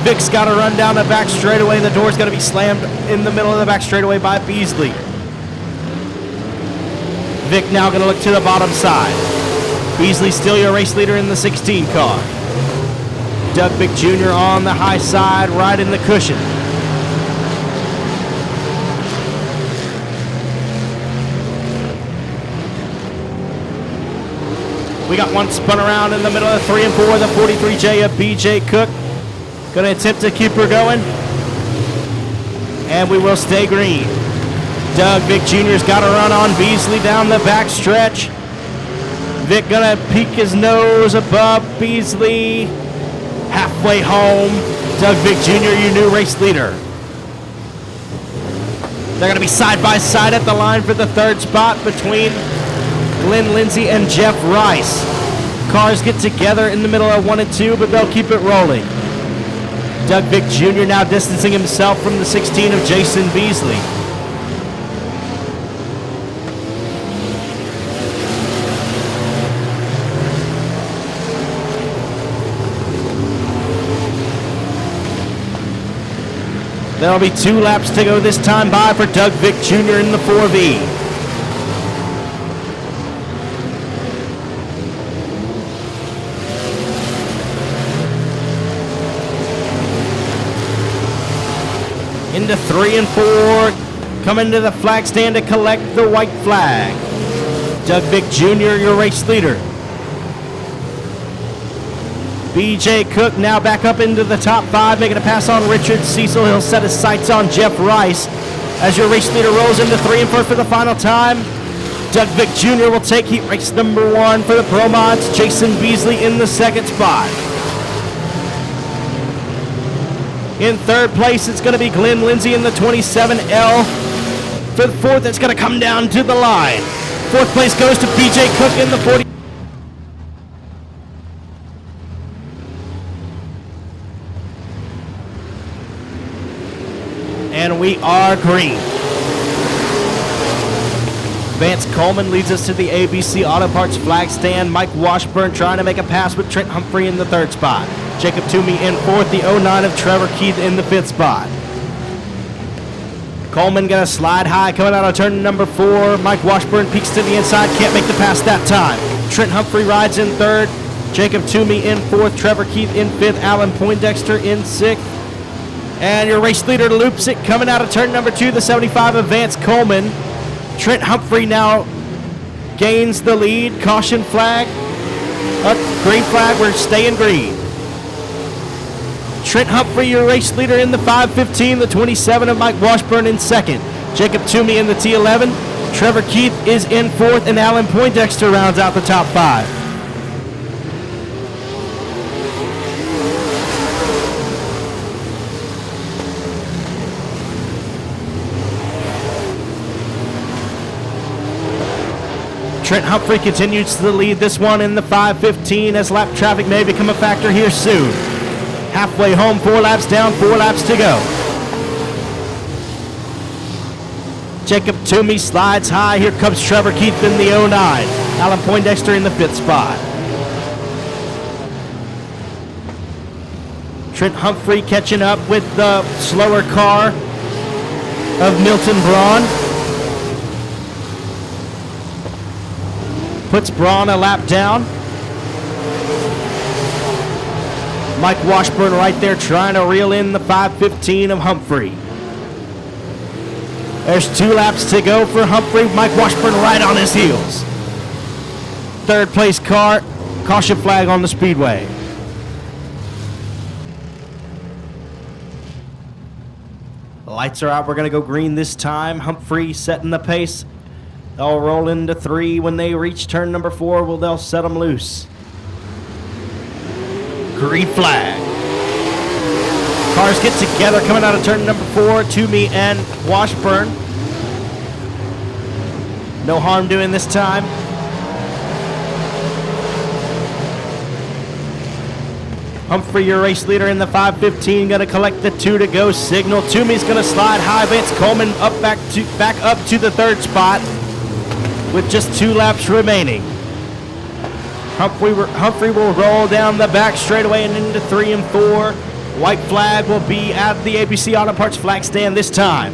Vick's got to run down the back straightaway. The door's going to be slammed in the middle of the back straightaway by Beasley. Vick now going to look to the bottom side. Beasley still your race leader in the 16 car. Doug Vick Jr. on the high side, right in the cushion. We got 1 spun around in the middle of 3 and 4. The 43J of BJ Cook going to attempt to keep her going. And we will stay green. Doug Vick Jr.'s got to run on Beasley down the back stretch. Vick going to peek his nose above Beasley. Halfway home. Doug Vick Jr., your new race leader. They're going to be side by side at the line for the 3rd spot between Glenn Lindsay and Jeff Rice. Cars get together in the middle of 1 and 2, but they'll keep it rolling. Doug Vick Jr. now distancing himself from the 16 of Jason Beasley. There'll be 2 laps to go this time by for Doug Vick Jr. in the 4V. Into 3 and 4, coming to the flag stand to collect the white flag. Doug Vick Jr., your race leader. BJ Cook now back up into the top 5, making a pass on Richard Cecil. He'll set his sights on Jeff Rice as your race leader rolls into 3 and 4 for the final time. Doug Vick Jr. will take heat race number 1 for the Pro Mods. Jason Beasley in the 2nd spot. In 3rd place, it's going to be Glenn Lindsay in the 27L. For the 4th, it's going to come down to the line. 4th place goes to BJ Cook in the 40. And we are green. Vance Coleman leads us to the ABC Auto Parts flag stand. Mike Washburn trying to make a pass with Trent Humphrey in the 3rd spot. Jacob Toomey in 4th, the 09 of Trevor Keith in the 5th spot. Coleman gonna slide high coming out of turn number 4. Mike Washburn peeks to the inside, can't make the pass that time. Trent Humphrey rides in 3rd. Jacob Toomey in 4th, Trevor Keith in 5th, Alan Poindexter in 6th. And your race leader loops it coming out of turn number 2, the 75 of Vance Coleman. Trent Humphrey now gains the lead. Caution flag. Green flag, we're staying green. Trent Humphrey, your race leader in the 515, the 27 of Mike Washburn in 2nd. Jacob Toomey in the T11. Trevor Keith is in 4th, and Alan Poindexter rounds out the top 5. Trent Humphrey continues to lead this one in the 515 as lap traffic may become a factor here soon. Halfway home, 4 laps down, 4 laps to go. Jacob Toomey slides high. Here comes Trevor Keith in the 09. Alan Poindexter in the 5th spot. Trent Humphrey catching up with the slower car of Milton Braun. Puts Braun a lap down. Mike Washburn right there trying to reel in the 515 of Humphrey. There's 2 laps to go for Humphrey. Mike Washburn right on his heels. 3rd place car, caution flag on the speedway. The lights are out. We're going to go green this time. Humphrey setting the pace. They'll roll into 3. When they reach turn number 4, they'll set them loose. Green flag. Cars get together coming out of turn number 4. Toomey and Washburn. No harm doing this time. Humphrey, your race leader in the 515, going to collect the 2 to go signal. Toomey's going to slide high. Vance Coleman back up to the 3rd spot with just 2 laps remaining. Humphrey will roll down the back straightaway and into 3 and 4. White flag will be at the ABC Auto Parts flag stand this time.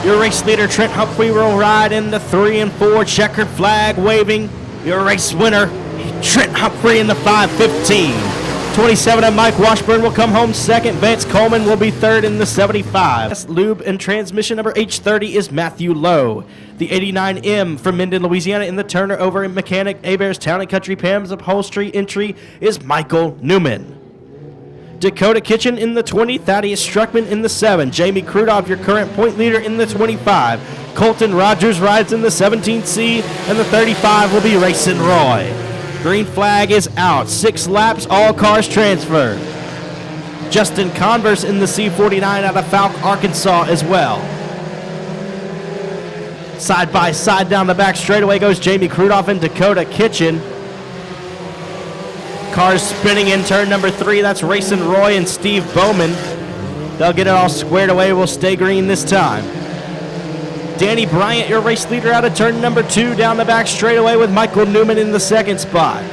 Your race leader, Trent Humphrey, will ride into 3 and 4. Checkered flag waving. Your race winner, Trent Humphrey in the 515. 27 of Mike Washburn will come home 2nd. Vance Coleman will be 3rd in the 75. Lube and transmission number H30 is Matthew Lowe. The 89M from Minden, Louisiana in the Turner over in Mechanic Hebert's Town and Country Pam's upholstery entry is Michael Newman. Dakota Kitchen in the 20. Thaddeus Struckman in the 7. Jamie Crudoff, your current point leader, in the 25. Colton Rogers rides in the 17C, and the 35 will be Racing Roy. Green flag is out. 6 laps, all cars transfer. Justin Converse in the C49 out of Falk, Arkansas as well. Side by side down the back straightaway goes Jamie Crudoff and Dakota Kitchen. Cars spinning in turn number 3. That's Racing Roy and Steve Bowman. They'll get it all squared away. We'll stay green this time. Danny Bryant, your race leader, out of turn number 2 down the back straightaway with Michael Newman in the second spot.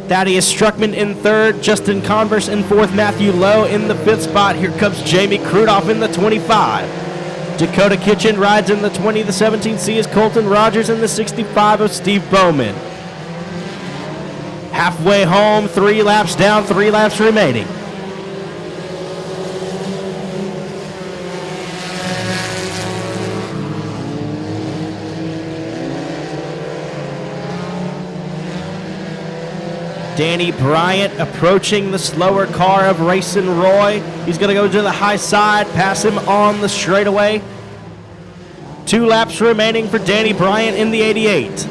Thaddeus Struckman in third, Justin Converse in fourth, Matthew Lowe in the fifth spot. Here comes Jamie Krudoff in the 25. Dakota Kitchen rides in the 20. The 17C is Colton Rogers in the 65 of Steve Bowman. Halfway home, 3 laps down, 3 laps remaining. Danny Bryant approaching the slower car of Racing Roy. He's going to go to the high side, pass him on the straightaway. 2 laps remaining for Danny Bryant in the 88.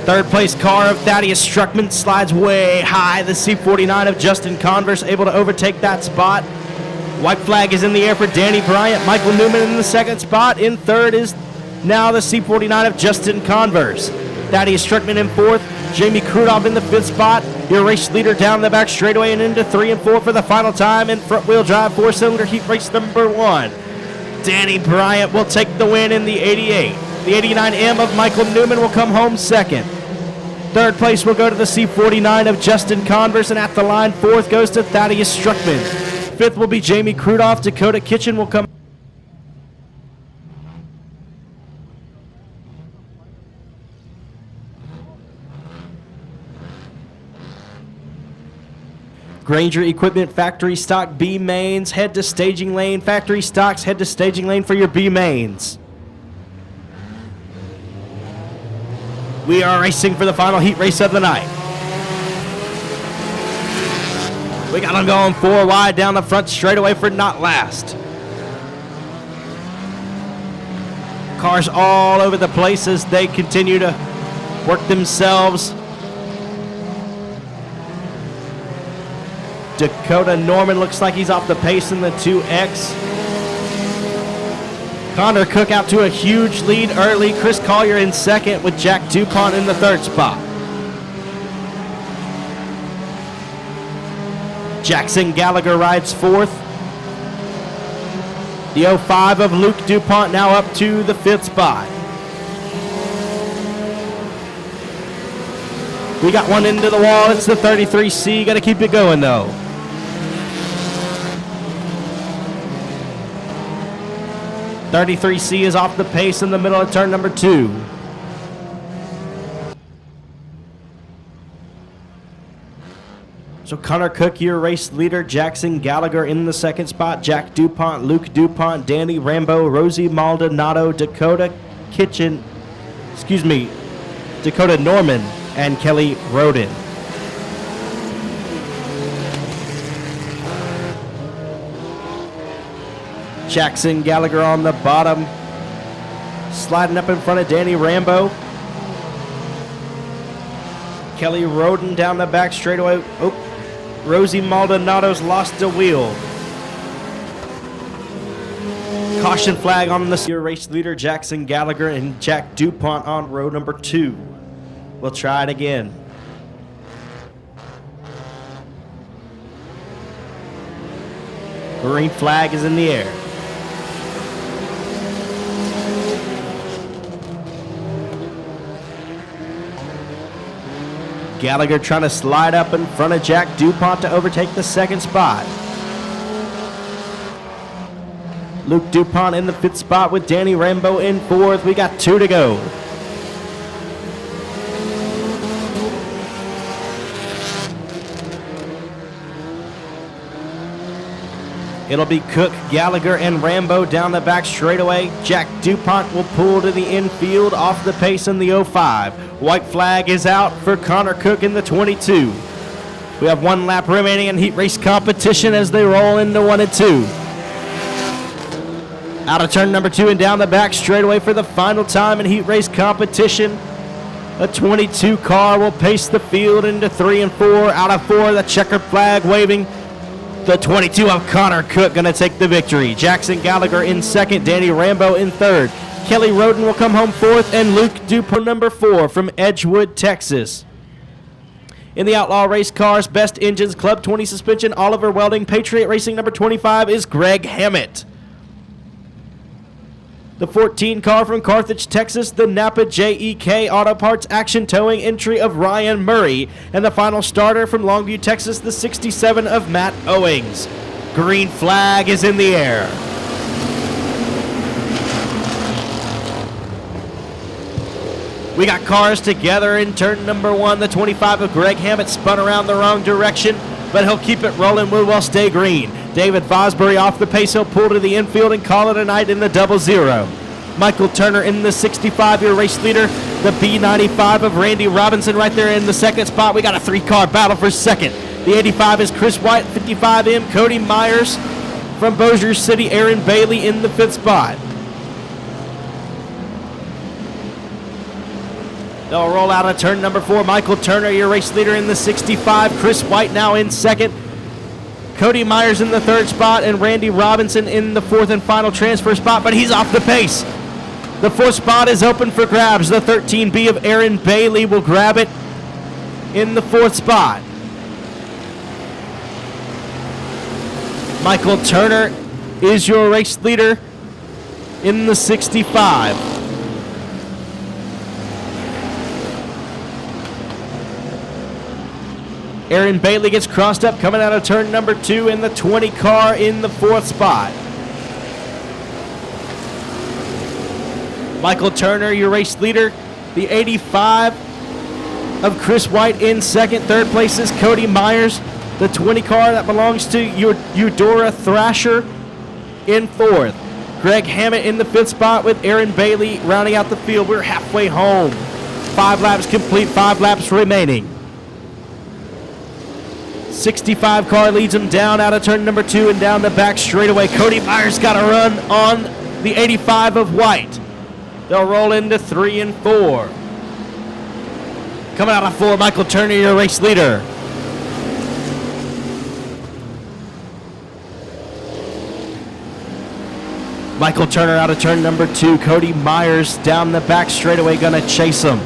Third place car of Thaddeus Struckman slides way high. The C49 of Justin Converse able to overtake that spot. White flag is in the air for Danny Bryant. Michael Newman in the second spot. In third is now the C49 of Justin Converse. Thaddeus Struckman in fourth. Jamie Krudoff in the fifth spot. Your race leader down the back straightaway and into 3 and 4 for the final time in front wheel drive 4-cylinder heat race number 1. Danny Bryant will take the win in the 88. The 89M of Michael Newman will come home second. Third place will go to the C49 of Justin Converse, and at the line, fourth goes to Thaddeus Struckman. Fifth will be Jamie Krudoff. Dakota Kitchen will come. Granger Equipment Factory Stock B mains, head to staging lane. Factory Stocks, head to staging lane for your B mains. We are racing for the final heat race of the night. We got them going 4 wide down the front straightaway for not last. Cars all over the place as they continue to work themselves. Dakota Norman looks like he's off the pace in the 2X. Connor Cook out to a huge lead early. Chris Collier in second with Jack DuPont in the third spot. Jackson Gallagher rides fourth. The 05 of Luke DuPont now up to the fifth spot. We got one into the wall. It's the 33C. Got to keep it going, though. .33C is off the pace in the middle of turn number 2. So Connor Cook, your race leader. Jackson Gallagher in the second spot. Jack DuPont, Luke DuPont, Danny Rambo, Rosie Maldonado, Dakota Norman, and Kelly Roden. Jackson Gallagher on the bottom, sliding up in front of Danny Rambo. Kelly Roden down the back straightaway. Oh, Rosie Maldonado's lost a wheel. Caution flag on the your race leader Jackson Gallagher and Jack DuPont on row number 2. We'll try it again. Green flag is in the air. Gallagher trying to slide up in front of Jack DuPont to overtake the second spot. Luke DuPont in the fifth spot with Danny Rambo in fourth. We got 2 to go. It'll be Cook, Gallagher, and Rambo down the back straightaway. Jack DuPont will pull to the infield off the pace in the 05. White flag is out for Connor Cook in the 22. We have 1 lap remaining in heat race competition as they roll into 1 and 2. Out of turn number 2 and down the back straightaway for the final time in heat race competition. A 22 car will pace the field into 3 and 4. Out of 4, the checkered flag waving. The 22 of Connor Cook going to take the victory. Jackson Gallagher in second, Danny Rambo in third. Kelly Roden will come home fourth, and Luke Dupont number 4 from Edgewood, Texas. In the Outlaw Race Cars, Best Engines, Club 20 Suspension, Oliver Welding, Patriot Racing number 25 is Greg Hammett. The 14 car from Carthage, Texas, the Napa JEK Auto Parts Action Towing entry of Ryan Murray. And the final starter from Longview, Texas, the 67 of Matt Owings. Green flag is in the air. We got cars together in turn number 1. The 25 of Greg Hammett spun around the wrong direction, but he'll keep it rolling. Will stay green. David Fosbury off the pace. He'll pull to the infield and call it a night in the 00. Michael Turner in the 65-year race leader. The B95 of Randy Robinson right there in the second spot. We got a 3-car battle for second. The 85 is Chris White. 55M, Cody Myers from Bossier City. Aaron Bailey in the 5th spot. They'll roll out of turn number 4. Michael Turner, your race leader in the 65. Chris White now in second. Cody Myers in the 3rd spot, and Randy Robinson in the 4th and final transfer spot, but he's off the pace. The 4th spot is open for grabs. The 13B of Aaron Bailey will grab it in the 4th spot. Michael Turner is your race leader in the 65. Aaron Bailey gets crossed up coming out of turn number 2 in the 20 car in the 4th spot. Michael Turner, your race leader. The 85 of Chris White in second. 3rd place is Cody Myers. The 20 car that belongs to Eudora Thrasher in 4th. Greg Hammett in the 5th spot with Aaron Bailey rounding out the field. We're halfway home. 5 laps complete, 5 laps remaining. 65 car leads him down out of turn number 2 and down the back straightaway. Cody Myers got a run on the 85 of White. They'll roll into 3 and 4. Coming out of 4, Michael Turner, your race leader. Michael Turner out of turn number 2. Cody Myers down the back straightaway, gonna chase him.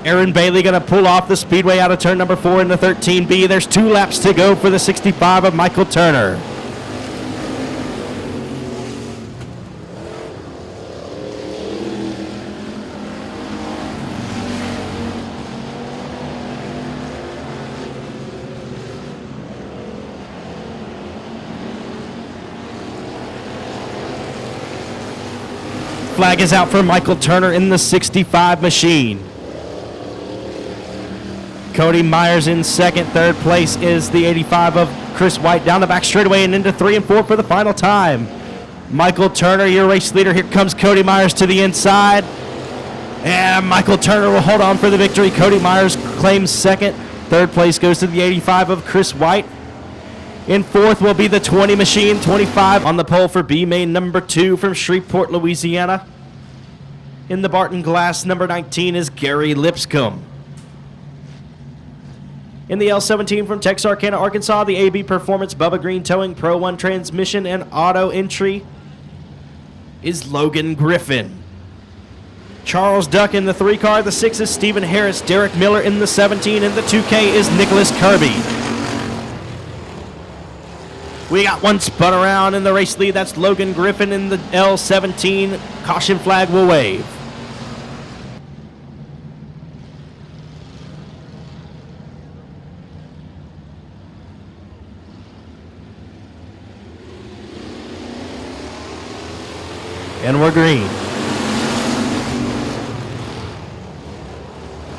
Aaron Bailey going to pull off the speedway out of turn number 4 in the 13B. There's 2 laps to go for the 65 of Michael Turner. Flag is out for Michael Turner in the 65 machine. Cody Myers in second. 3rd place is the 85 of Chris White down the back straightaway and into 3 and 4 for the final time. Michael Turner, your race leader. Here comes Cody Myers to the inside. And Michael Turner will hold on for the victory. Cody Myers claims second. 3rd place goes to the 85 of Chris White. In 4th will be the 20 machine. 25 on the pole for B main number 2 from Shreveport, Louisiana. In the Barton Glass number 19 is Gary Lipscomb. In the L17 from Texarkana, Arkansas, the AB Performance Bubba Green Towing Pro 1 transmission and auto entry is Logan Griffin. Charles Duck in the 3 car. The 6 is Stephen Harris. Derek Miller in the 17, and the 2K is Nicholas Kirby. We got one spun around in the race lead. That's Logan Griffin in the L17. Caution flag will wave. And we're green.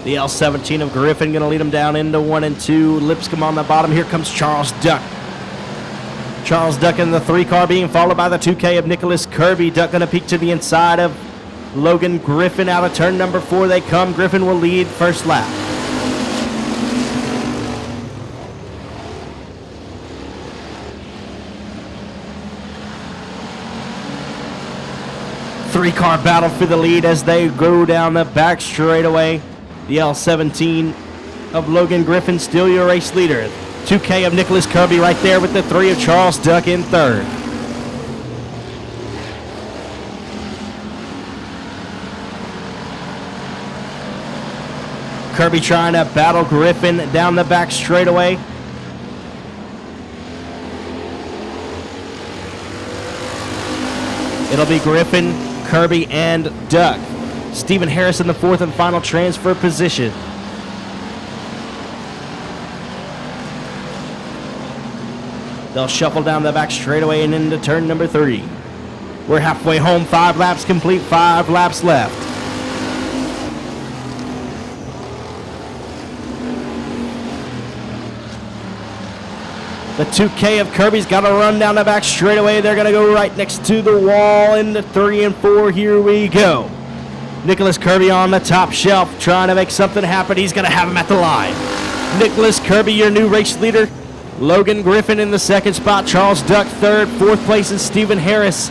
The L17 of Griffin going to lead him down into 1 and 2. Lipscomb on the bottom. Here comes Charles Duck. Charles Duck in the 3 car being followed by the 2K of Nicholas Kirby. Duck going to peek to the inside of Logan Griffin. Out of turn number 4 they come. Griffin will lead first lap. Three-car battle for the lead as they go down the back straightaway. The L17 of Logan Griffin still your race leader. 2K of Nicholas Kirby right there with the 3 of Charles Duck in third. Kirby trying to battle Griffin down the back straightaway. It'll be Griffin, Kirby, and Duck. Stephen Harris in the 4th and final transfer position. They'll shuffle down the back straightaway and into turn number 3. We're halfway home, 5 laps complete, 5 laps left. The 2K of Kirby's got to run down the back straightaway. They're going to go right next to the wall into 3 and 4. Here we go. Nicholas Kirby on the top shelf trying to make something happen. He's going to have him at the line. Nicholas Kirby, your new race leader. Logan Griffin in the 2nd spot. Charles Duck 3rd. 4th place is Stephen Harris.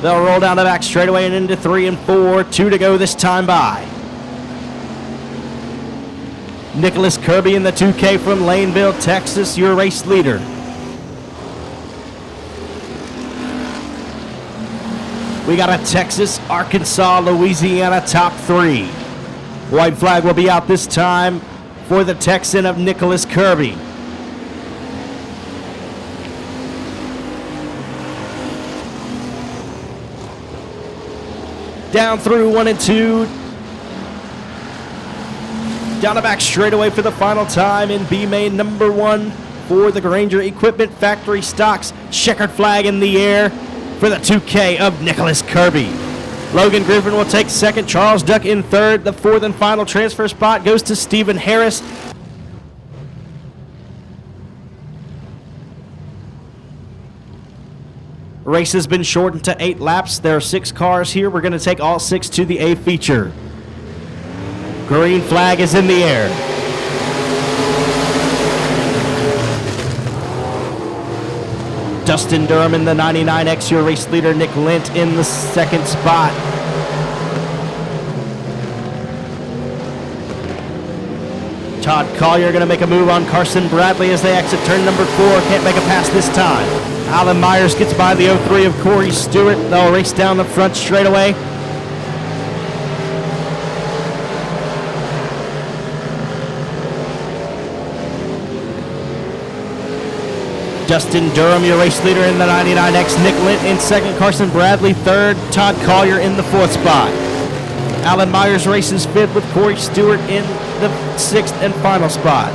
They'll roll down the back straightaway and into 3 and 4. 2 to go this time by. Nicholas Kirby in the 2K from Laneville, Texas, your race leader. We got a Texas, Arkansas, Louisiana top 3. White flag will be out this time for the Texan of Nicholas Kirby. Down through 1 and 2. Down the back straightaway for the final time in B main number 1 for the Granger Equipment Factory Stocks. Checkered flag in the air for the 2K of Nicholas Kirby. Logan Griffin will take 2nd. Charles Duck in 3rd. The 4th and final transfer spot goes to Stephen Harris. Race has been shortened to 8 laps. There are 6 cars here. We're going to take all 6 to the A feature. Green flag is in the air. Dustin Durham in the 99X, your race leader. Nick Lint in the 2nd spot. Todd Collier going to make a move on Carson Bradley as they exit turn number 4. Can't make a pass this time. Alan Myers gets by the 03 of Corey Stewart. They'll race down the front straightaway. Dustin Durham, your race leader in the 99X. Nick Lint in 2nd. Carson Bradley 3rd. Todd Collier in the 4th spot. Alan Myers races 5th with Corey Stewart in the 6th and final spot.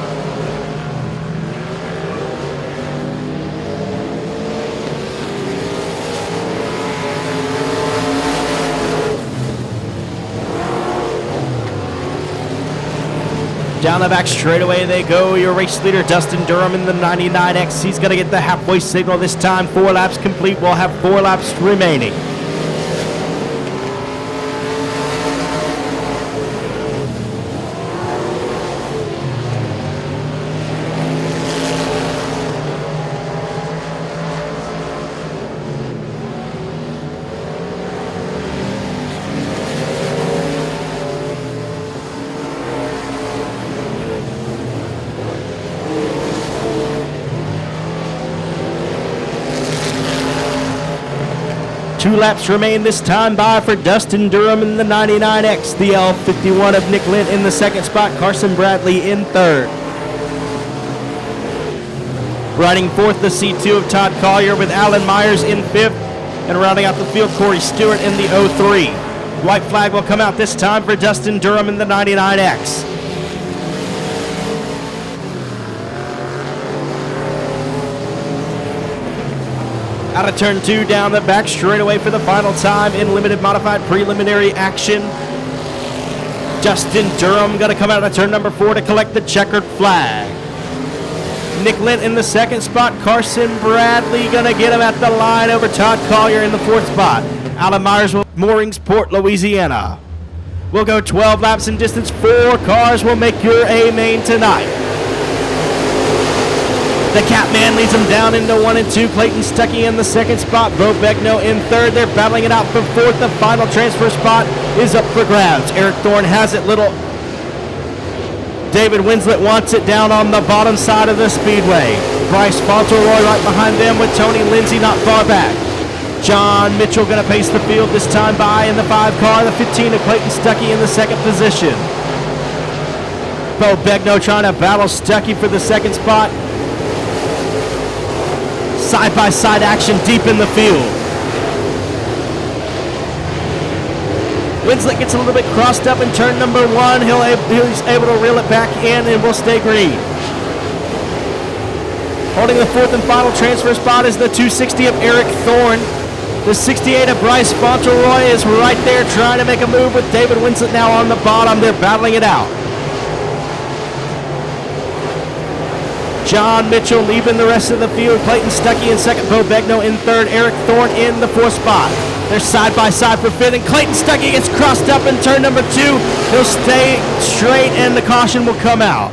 Down the back straightaway they go. Your race leader, Dustin Durham in the 99X. He's going to get the halfway signal this time. 4 laps complete. We'll have 4 laps remaining. Two laps remain this time by for Dustin Durham in the 99X. The L51 of Nick Lint in the 2nd spot. Carson Bradley in 3rd. Riding 4th, the C2 of Todd Collier with Alan Myers in 5th. And rounding out the field, Corey Stewart in the 03. White flag will come out this time for Dustin Durham in the 99X. Out of turn 2, down the back straightaway for the final time in limited modified preliminary action. Dustin Durham going to come out of turn number 4 to collect the checkered flag. Nick Lint in the 2nd spot. Carson Bradley going to get him at the line over Todd Collier in the 4th spot. Alan Myers with Moorings, Port, Louisiana. We'll go 12 laps in distance. 4 cars will make your A main tonight. The Catman leads them down into 1 and 2. Clayton Stuckey in the second spot. Bo Begno in third. They're battling it out for fourth. The final transfer spot is up for grabs. Eric Thorne has it. Little David Winslet wants it down on the bottom side of the speedway. Bryce Fauntleroy right behind them with Tony Lindsay not far back. John Mitchell going to pace the field this time by in the 5 car. The 15 of Clayton Stuckey in the second position. Bo Begno trying to battle Stuckey for the second spot. Side-by-side action deep in the field. Winslet gets a little bit crossed up in turn number 1. He's able to reel it back in and will stay green. Holding the fourth and final transfer spot is the 260 of Eric Thorne. The 68 of Bryce Fauntleroy is right there trying to make a move with David Winslet now on the bottom. They're battling it out. John Mitchell leaving the rest of the field. Clayton Stuckey in second. Bo Begno in third. Eric Thorne in the fourth spot. They're side by side for fifth. And Clayton Stuckey gets crossed up in turn number 2. He'll stay straight and the caution will come out.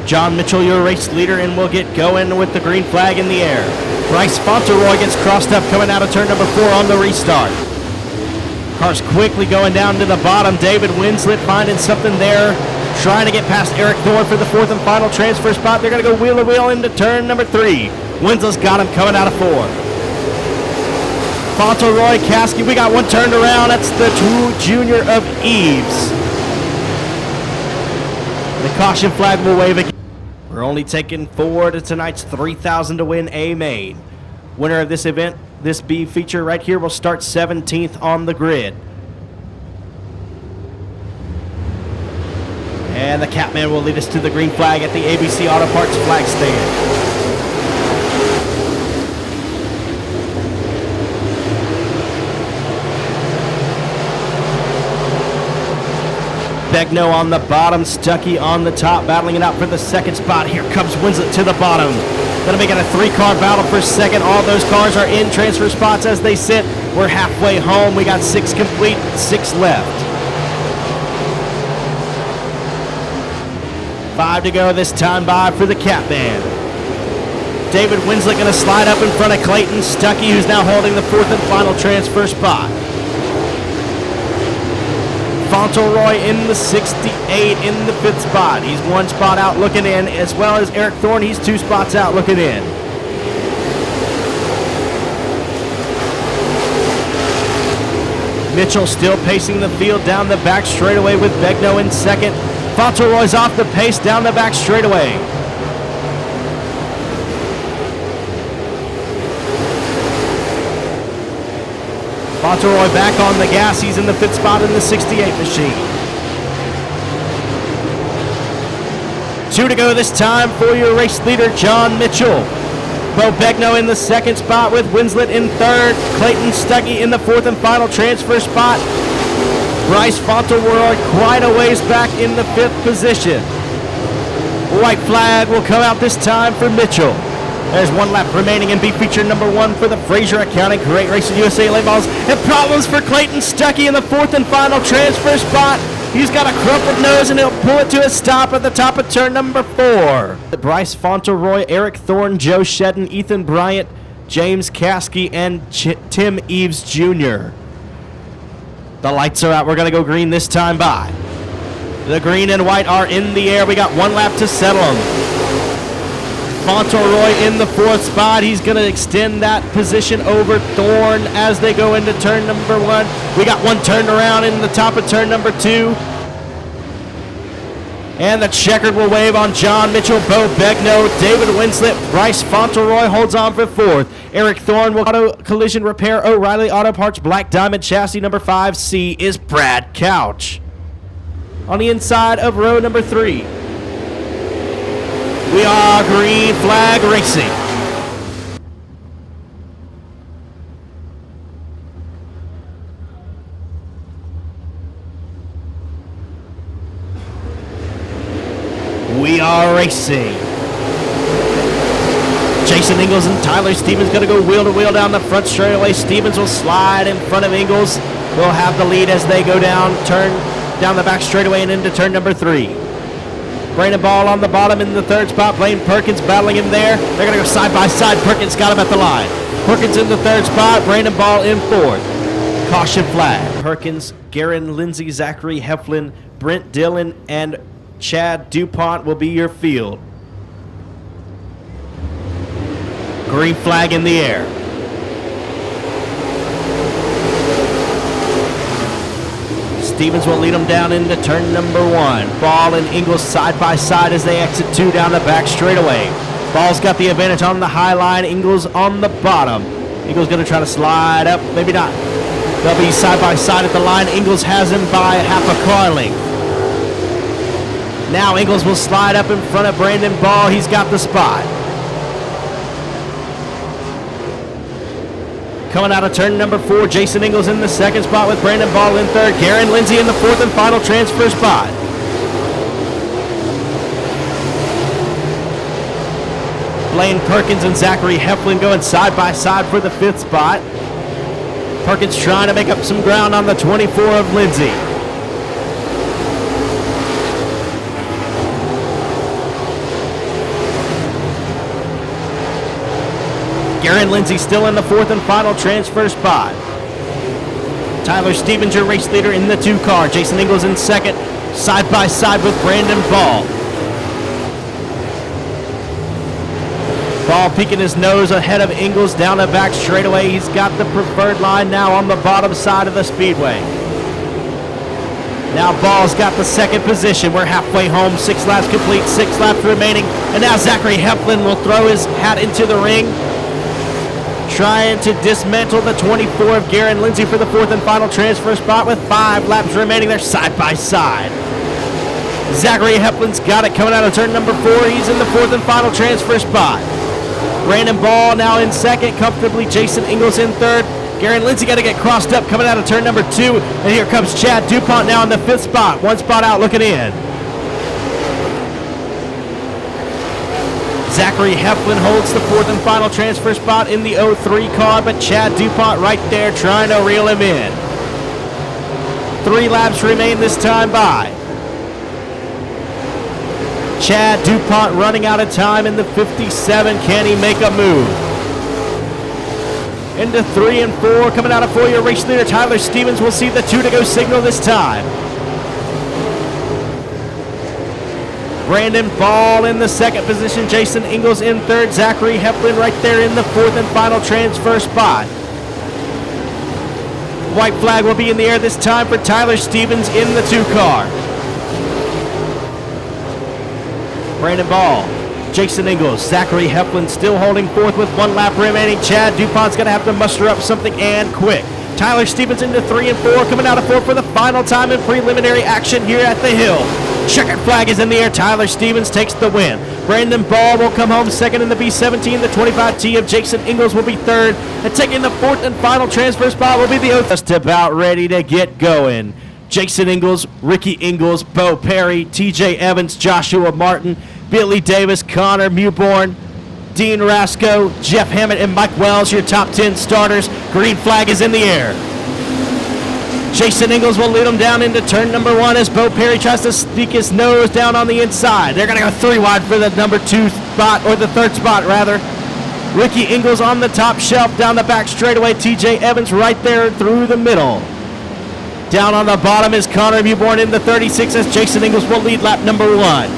John Mitchell, your race leader, and will get going with the green flag in the air. Bryce Fauntleroy gets crossed up coming out of turn number 4 on the restart. Cars quickly going down to the bottom. David Winslet finding something there, trying to get past Eric Thorne for the fourth and final transfer spot. They're going to go wheel to wheel into turn number 3. Winslet's got him coming out of 4. Fauntleroy, Caskey, we got one turned around. That's the junior of Eves. The caution flag will wave again. We're only taking 4 to tonight's 3,000 to win A main. Winner of this event, this B feature right here, will start 17th on the grid. And the Catman will lead us to the green flag at the ABC Auto Parts flag stand. Begno on the bottom, Stuckey on the top, battling it out for the second spot. Here comes Winslet to the bottom. Gonna make it a 3-car battle for second. All those cars are in transfer spots as they sit. We're halfway home. We got 6 complete, 6 left. 5 to go this time by for the Catman. David Winslet gonna slide up in front of Clayton Stuckey, who's now holding the fourth and final transfer spot. Fauntleroy in the 68 in the 5th spot. He's 1 spot out looking in, as well as Eric Thorne. He's 2 spots out looking in. Mitchell still pacing the field down the back straightaway with Begno in second. Fauntleroy's off the pace down the back straightaway. Fauntleroy back on the gas. He's in the 5th spot in the 68 machine. 2 to go this time for your race leader, John Mitchell. Bo Begno in the 2nd spot with Winslet in 3rd. Clayton Stuckey in the 4th and final transfer spot. Bryce Fauntleroy quite a ways back in the 5th position. White flag will come out this time for Mitchell. There's 1 lap remaining in B feature number 1 for the Fraser Accounting Great Racing USA late models. And problems for Clayton Stuckey in the 4th and final transfer spot. He's got a crumpled nose and he'll pull it to a stop at the top of turn number 4. Bryce Fauntleroy, Eric Thorne, Joe Shedden, Ethan Bryant, James Caskey, and Tim Eves Jr. The lights are out. We're going to go green this time by. The green and white are in the air. We got 1 lap to settle them. Fauntleroy in the 4th spot. He's going to extend that position over Thorne as they go into turn number 1. We got 1 turned around in the top of turn number 2. And the checkered will wave on John Mitchell, Bo Begno, David Winslet, Bryce Fauntleroy holds on for 4th. Eric Thorne will auto collision repair. O'Reilly Auto Parts Black Diamond chassis number 5C is Brad Couch. On the inside of row number 3. We are green flag racing. We are racing. Jason Ingalls and Tyler Stevens going to go wheel to wheel down the front straightaway. Stevens will slide in front of Ingalls. Will have the lead as they go down the back straightaway and into turn number 3. Brandon Ball on the bottom in the third spot. Blaine Perkins battling him there. They're going to go side by side. Perkins got him at the line. Perkins in the third spot. Brandon Ball in fourth. Caution flag. Perkins, Garen Lindsay, Zachary Heflin, Brent Dillon, and Chad DuPont will be your field. Green flag in the air. Stevens will lead them down into turn number 1. Ball and Ingles side by side as they exit 2 down the back straightaway. Ball's got the advantage on the high line. Ingles on the bottom. Ingles going to try to slide up. Maybe not. They'll be side by side at the line. Ingles has him by half a car length. Now Ingles will slide up in front of Brandon Ball. He's got the spot. Coming out of turn number 4, Jason Ingles in the second spot with Brandon Ball in third. Garen Lindsay in the fourth and final transfer spot. Blaine Perkins and Zachary Heflin going side by side for the fifth spot. Perkins trying to make up some ground on the 24 of Lindsay. Garen Lindsay still in the fourth and final transfer spot. Tyler Stevens, your race leader in the 2 car. Jason Ingles in second, side by side with Brandon Ball. Ball peeking his nose ahead of Ingles down the back straightaway. He's got the preferred line now on the bottom side of the speedway. Now Ball's got the second position. We're halfway home, 6 laps complete, 6 laps remaining. And now Zachary Heflin will throw his hat into the ring, trying to dismantle the 24 of Garen Lindsay for the fourth and final transfer spot with 5 laps remaining. They're side by side. Zachary Heflin's got it coming out of turn number 4. He's in the fourth and final transfer spot. Brandon Ball now in second, comfortably. Jason Ingles in third. Garen Lindsay got to get crossed up coming out of turn number 2. And here comes Chad DuPont now in the 5th spot. 1 spot out looking in. Zachary Heflin holds the fourth and final transfer spot in the 03 car, but Chad DuPont right there trying to reel him in. 3 laps remain this time by. Chad DuPont running out of time in the 57. Can he make a move? Into 3 and 4, coming out of 4, your race leader Tyler Stevens will see the 2 to go signal this time. Brandon Ball in the second position, Jason Ingles in third, Zachary Heflin right there in the fourth and final transfer spot. White flag will be in the air this time for Tyler Stevens in the 2 car. Brandon Ball, Jason Ingles, Zachary Heflin still holding fourth with 1 lap remaining. Chad DuPont's going to have to muster up something and quick. Tyler Stevens into 3 and 4, coming out of 4 for the final time in preliminary action here at the Hill. Checkered flag is in the air. Tyler Stevens takes the win. Brandon Ball will come home second in the B17. The 25T of Jason Ingles will be third. And taking the fourth and final transfer spot will be the just about ready to get going. Jason Ingles, Ricky Ingles, Bo Perry, TJ Evans, Joshua Martin, Billy Davis, Connor Mewborn, Dean Rasco, Jeff Hammett, and Mike Wells, your top 10 starters. Green flag is in the air. Jason Ingles will lead them down into turn number 1 as Bo Perry tries to sneak his nose down on the inside. They're going to go 3 wide for the number 2 spot, or the 3rd spot rather. Ricky Ingles on the top shelf down the back straightaway. TJ Evans right there through the middle. Down on the bottom is Connor Mewborn in the 36 as Jason Ingles will lead lap number 1.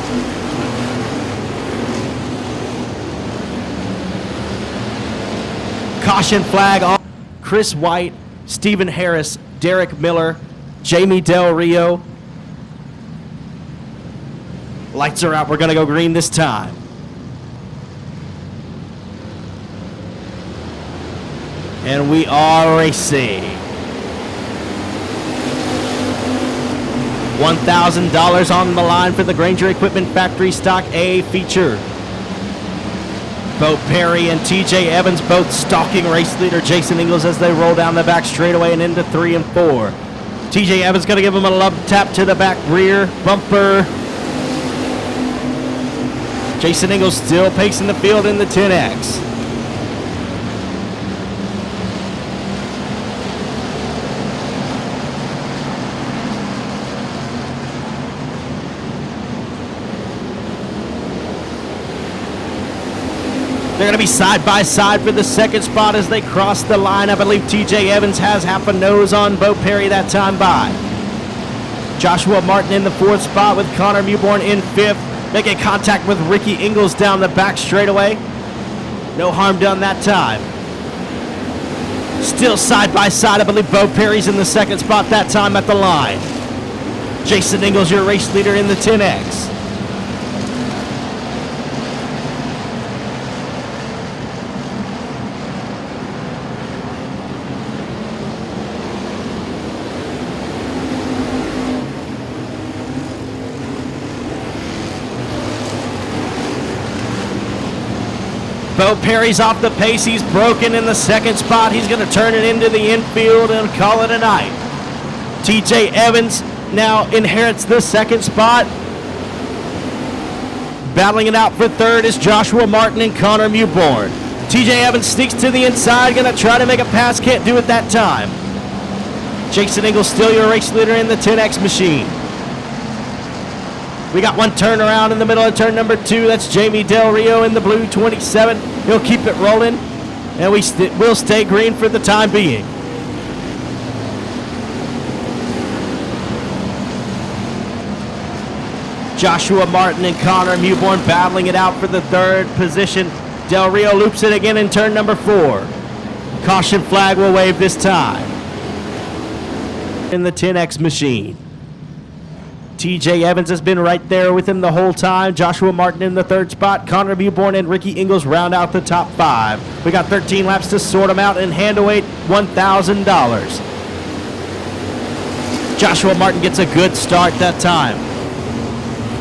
Caution flag on Chris White, Stephen Harris, Derek Miller, Jamie Del Rio. Lights are out. We're going to go green this time. And we are racing. $1,000 on the line for the Granger Equipment Factory Stock A feature. Bo Perry and TJ Evans both stalking race leader Jason Ingles as they roll down the back straightaway and into 3 and 4. TJ Evans going to give him a love tap to the back rear bumper. Jason Ingles still pacing the field in the 10X. They're going to be side by side for the second spot as they cross the line. I believe TJ Evans has half a nose on Bo Perry that time by. Joshua Martin in the fourth spot with Connor Mewborn in fifth. Making contact with Ricky Ingles down the back straightaway. No harm done that time. Still side by side. I believe Bo Perry's in the second spot that time at the line. Jason Ingles, your race leader in the 10X. Bo Perry's off the pace. He's broken in the second spot. He's going to turn it into the infield and call it a night. TJ Evans now inherits the second spot. Battling it out for third is Joshua Martin and Connor Mewborn. TJ Evans sneaks to the inside, going to try to make a pass, can't do it that time. Jason Ingles still your race leader in the 10X machine. We got one turnaround in the middle of turn number 2. That's Jamie Del Rio in the blue 27. He'll keep it rolling, and we'll stay green for the time being. Joshua Martin and Connor Mewborn battling it out for the third position. Del Rio loops it again in turn number 4. Caution flag will wave this time. In the 10X machine. TJ Evans has been right there with him the whole time. Joshua Martin in the third spot. Connor Mewborn and Ricky Ingles round out the top 5. We got 13 laps to sort them out and hand away $1,000. Joshua Martin gets a good start that time.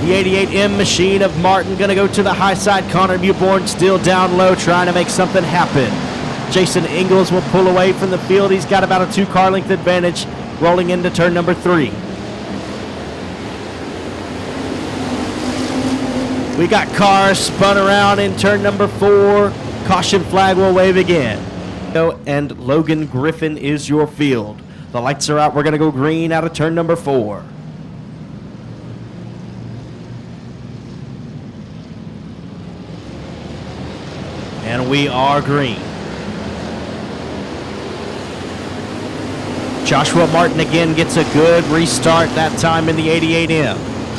The 88M machine of Martin going to go to the high side. Connor Mewborn still down low trying to make something happen. Jason Ingles will pull away from the field. He's got about a 2-car length advantage rolling into turn number 3. We got cars spun around in turn number 4. Caution flag will wave again. And Logan Griffin is your field. The lights are out. We're going to go green out of turn number 4. And we are green. Joshua Martin again gets a good restart that time in the 88M.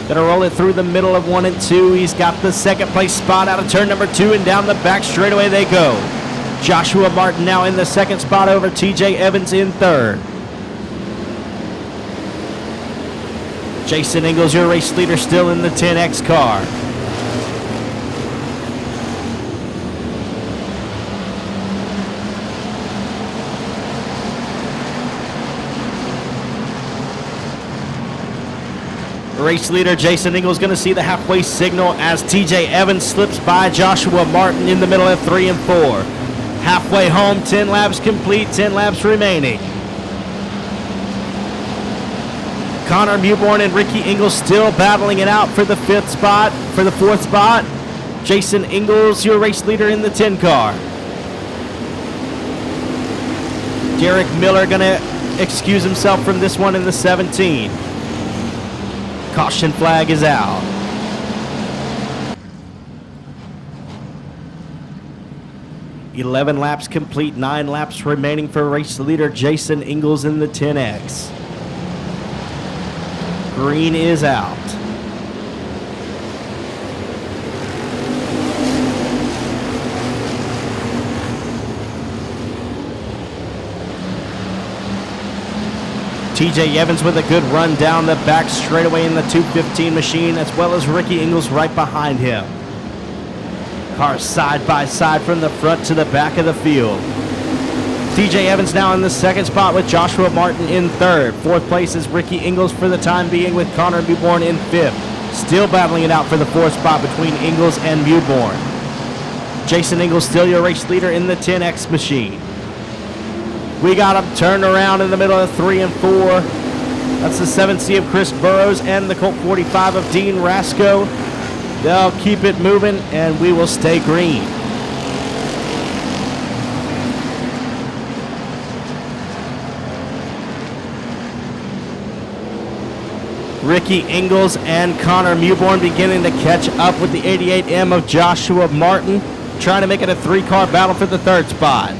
Gonna roll it through the middle of 1 and 2. He's got the second place spot out of turn number 2, and down the back straightaway they go. Joshua Martin now in the second spot over TJ Evans in third. Jason Ingles, your race leader, still in the 10X car. Race leader Jason Ingles going to see the halfway signal as TJ Evans slips by Joshua Martin in the middle of 3 and 4. Halfway home, 10 laps complete, 10 laps remaining. Connor Mewborn and Ricky Ingles still battling it out for the fourth spot. Jason Ingles, your race leader in the 10 car. Derek Miller going to excuse himself from this one in the 17. Caution flag is out. "11 laps complete, 9 laps remaining for race leader Jason Ingles in the 10X. Green is out. TJ Evans with a good run down the back straightaway in the 215 machine, as well as Ricky Ingles right behind him. Cars side by side from the front to the back of the field. TJ Evans now in the second spot with Joshua Martin in third. Fourth place is Ricky Ingles for the time being with Connor Mewborn in fifth. Still battling it out for the fourth spot between Ingles and Mewborn. Jason Ingles still your race leader in the 10X machine. We got him turned around in the middle of 3 and 4. That's the 7C of Chris Burrows and the Colt 45 of Dean Rasco. They'll keep it moving, and we will stay green. Ricky Ingles and Connor Mewborn beginning to catch up with the 88M of Joshua Martin. trying to make it a 3-car battle for the 3rd spot.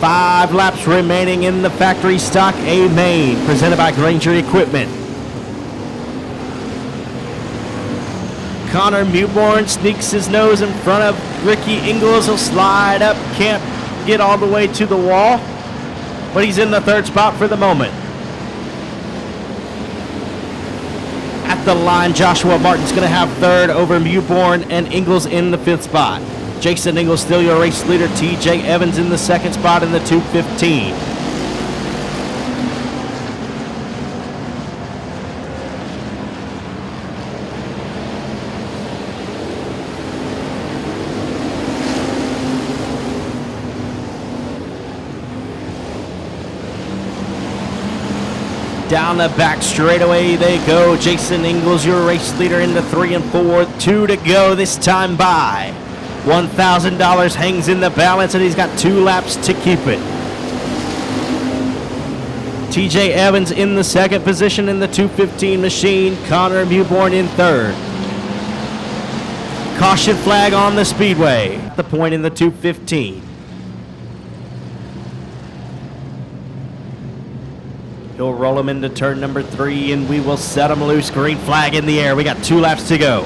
Five laps remaining in the factory stock A main, presented by Granger Equipment. Connor Mewborn sneaks his nose in front of Ricky Ingles. He'll slide up, can't get all the way to the wall, but he's in the 3rd spot for the moment. At the line, Joshua Martin's going to have 3rd over Mewborn and Ingles in the 5th spot. Jason Ingles still your race leader. TJ Evans in the 2nd spot in the 215. Down the back straightaway they go. Jason Ingles, your race leader, into 3 and 4. 2 to go this time by. $1,000 hangs in the balance, and he's got 2 laps to keep it. TJ Evans in the 2nd position in the 215 machine. Connor Mewborn in 3rd. Caution flag on the speedway. The point in the 215. He'll roll him into turn number 3, and we will set him loose. Green flag in the air. We got 2 laps to go.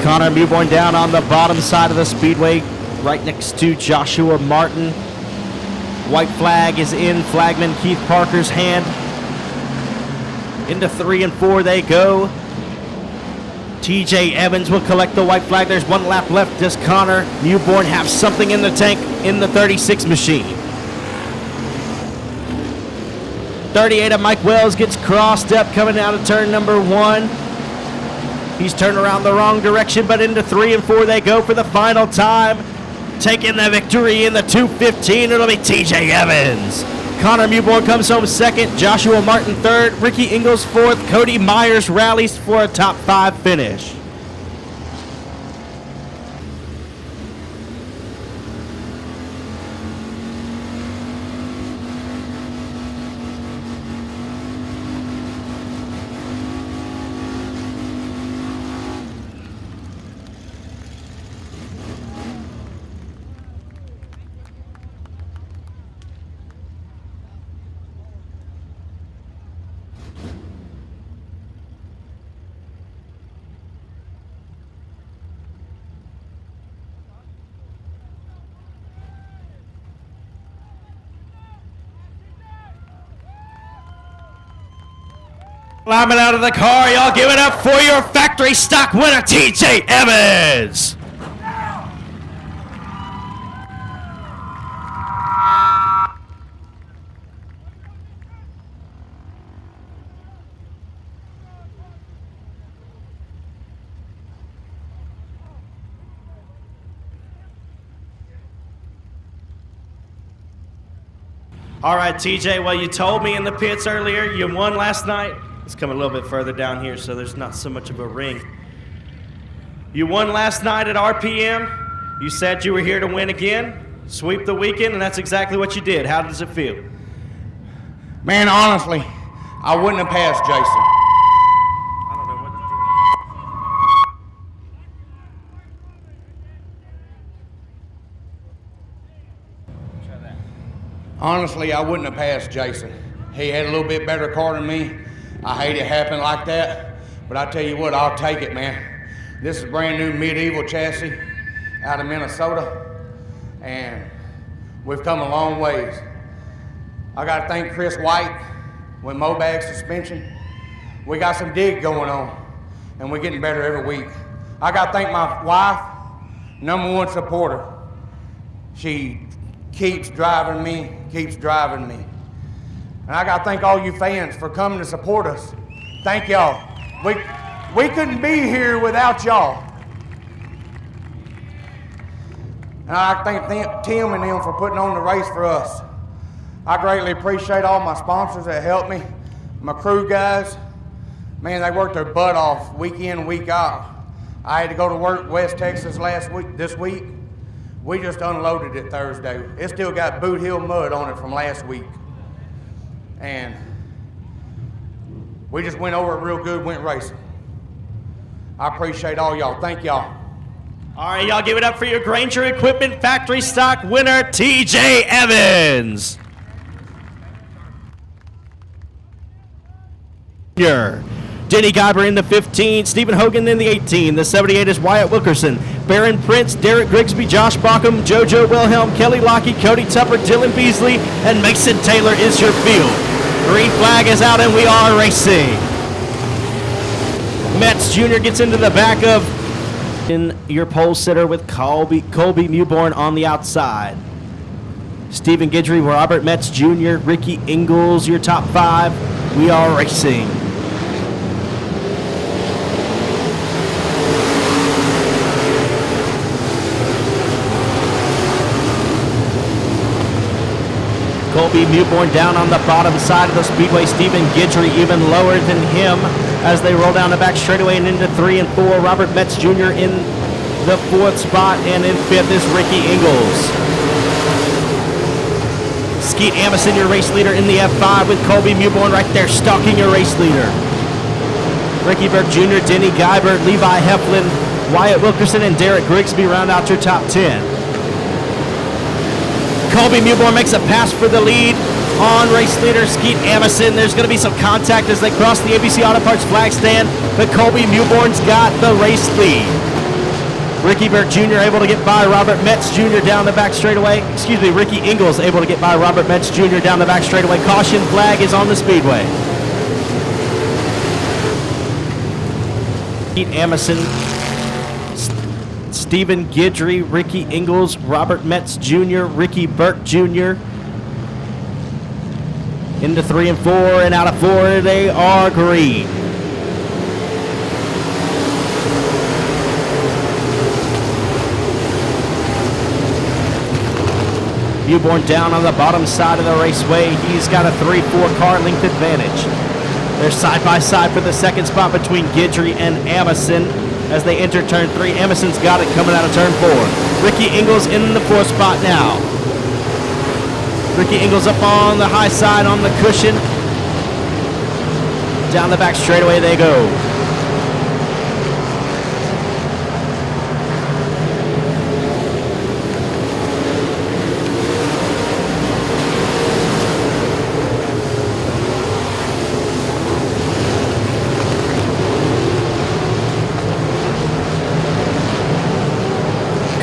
Connor Mewborn down on the bottom side of the speedway, right next to Joshua Martin. White flag is in flagman Keith Parker's hand. Into 3 and 4 they go. TJ Evans will collect the white flag. There's 1 lap left. Does Connor Mewborn have something in the tank in the 36 machine? 38 of Mike Wells gets crossed up coming out of turn number 1. He's turned around the wrong direction, but into 3 and 4 they go for the final time. Taking the victory in the 215, it'll be TJ Evans. Connor Mewborn comes home 2nd, Joshua Martin 3rd, Ricky Ingles 4th, Cody Myers rallies for a top 5 finish. Climbing out of the car, y'all give it up for your factory stock winner, TJ Evans. All right, TJ, well, you told me in the pits earlier you won last night. It's coming a little bit further down here, so there's not so much of a ring. You won last night at RPM. You said you were here to win again, sweep the weekend, and that's exactly what you did. How does it feel? Man, honestly, I wouldn't have passed Jason. I don't know what to do. Try that. Honestly, I wouldn't have passed Jason. He had a little bit better car than me. I hate it happening like that, but I tell you what, I'll take it, man. This is a brand new medieval chassis out of Minnesota, and we've come a long ways. I got to thank Chris White with Mobag Suspension. We got some dig going on, and we're getting better every week. I got to thank my wife, #1 supporter. She keeps driving me. And I got to thank all you fans for coming to support us. Thank y'all. We couldn't be here without y'all. And I thank Tim and them for putting on the race for us. I greatly appreciate all my sponsors that helped me. My crew guys, man, they worked their butt off week in, week out. I had to go to work West Texas this week. We just unloaded it Thursday. It still got Boothill mud on it from last week. And we just went over it real good, went racing. I appreciate all y'all. Thank y'all. All right, y'all give it up for your Granger Equipment Factory Stock winner, TJ Evans. Denny Guyber in the 15, Stephen Hogan in the 18. The 78 is Wyatt Wilkerson, Baron Prince, Derek Grigsby, Josh Bockham, JoJo Wilhelm, Kelly Lockey, Cody Tupper, Dylan Beasley, and Mason Taylor is your field. Green flag is out and we are racing. Metz Jr. gets into the back of in your pole sitter with Colby Mewborn on the outside. Stephen Guidry, Robert Metz Jr., Ricky Ingalls, your top 5. We are racing. Colby Mewborn down on the bottom side of the speedway. Stephen Guidry even lower than him as they roll down the back straightaway and into 3 and 4. Robert Metz Jr. in the 4th spot, and in 5th is Ricky Ingalls. Skeet Amison, your race leader in the F5 with Colby Mewborn right there stalking your race leader. Ricky Burke Jr., Denny Guyber, Levi Heflin, Wyatt Wilkerson, and Derek Grigsby round out your top 10. Colby Mewborn makes a pass for the lead on race leader Skeet Amison. There's going to be some contact as they cross the ABC Auto Parts flag stand, but Colby Mewborn's got the race lead. Ricky Burke Jr. able to get by Robert Metz Jr. down the back straightaway. Excuse me, Ricky Ingalls able to get by Robert Metz Jr. down the back straightaway. Caution flag is on the speedway. Skeet Amison, Stephen Guidry, Ricky Ingalls, Robert Metz Jr., Ricky Burke Jr. Into 3 and 4, and out of 4 they are green. Mewborn down on the bottom side of the raceway. He's got a 3-4 car length advantage. They're side by side for the second spot between Guidry and Amison. As they enter turn 3, Amison's got it coming out of turn 4. Ricky Ingalls in the 4th spot now. Ricky Ingalls up on the high side on the cushion. Down the back straightaway they go.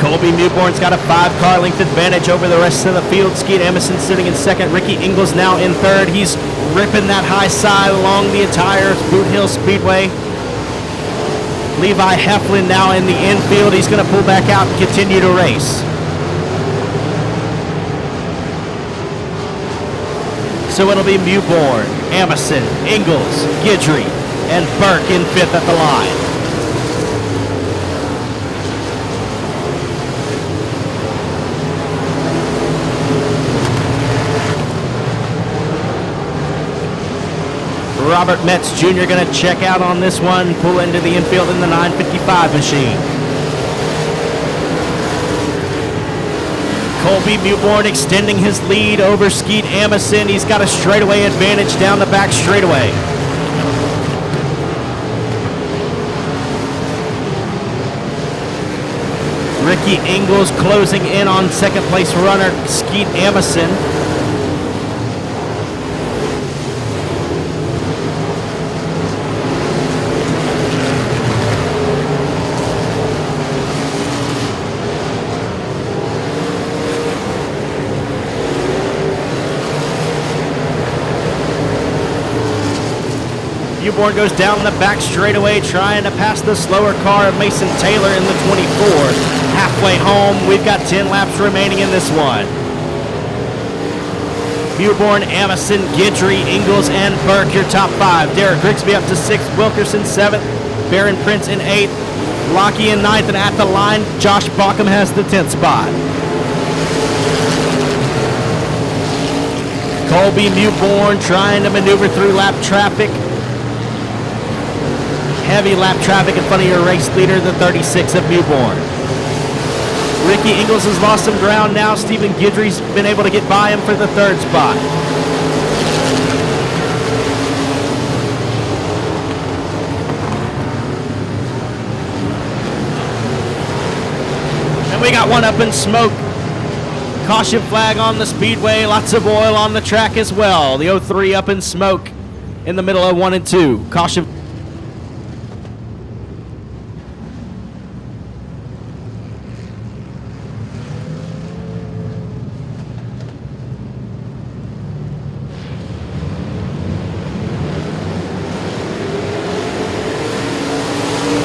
Colby Mewborn's got a 5-car length advantage over the rest of the field. Skeet Amison sitting in 2nd. Ricky Ingalls now in 3rd. He's ripping that high side along the entire Boothill Speedway. Levi Heflin now in the infield. He's going to pull back out and continue to race. So it'll be Mewborn, Amison, Ingalls, Guidry, and Burke in 5th at the line. Robert Metz Jr. going to check out on this one, pull into the infield in the 955 machine. Colby Mewborn extending his lead over Skeet Amison. He's got a straightaway advantage down the back straightaway. Ricky Ingalls closing in on 2nd place runner Skeet Amison. Mewborn goes down the back straightaway trying to pass the slower car of Mason Taylor in the 24. Halfway home, we've got 10 laps remaining in this one. Mewborn, Amison, Guidry, Ingalls, and Burke, your top 5. Derek Grigsby up to 6th, Wilkerson 7th, Baron Prince in 8th, Lockey in 9th, and at the line, Josh Bockham has the 10th spot. Colby Mewborn trying to maneuver through lap traffic. Heavy lap traffic in front of your race leader, the 36 of Mewborn. Ricky Ingles has lost some ground now. Stephen Guidry's been able to get by him for the third spot. And we got one up in smoke. Caution flag on the speedway. Lots of oil on the track as well. The 03 up in smoke in the middle of 1 and 2. Caution.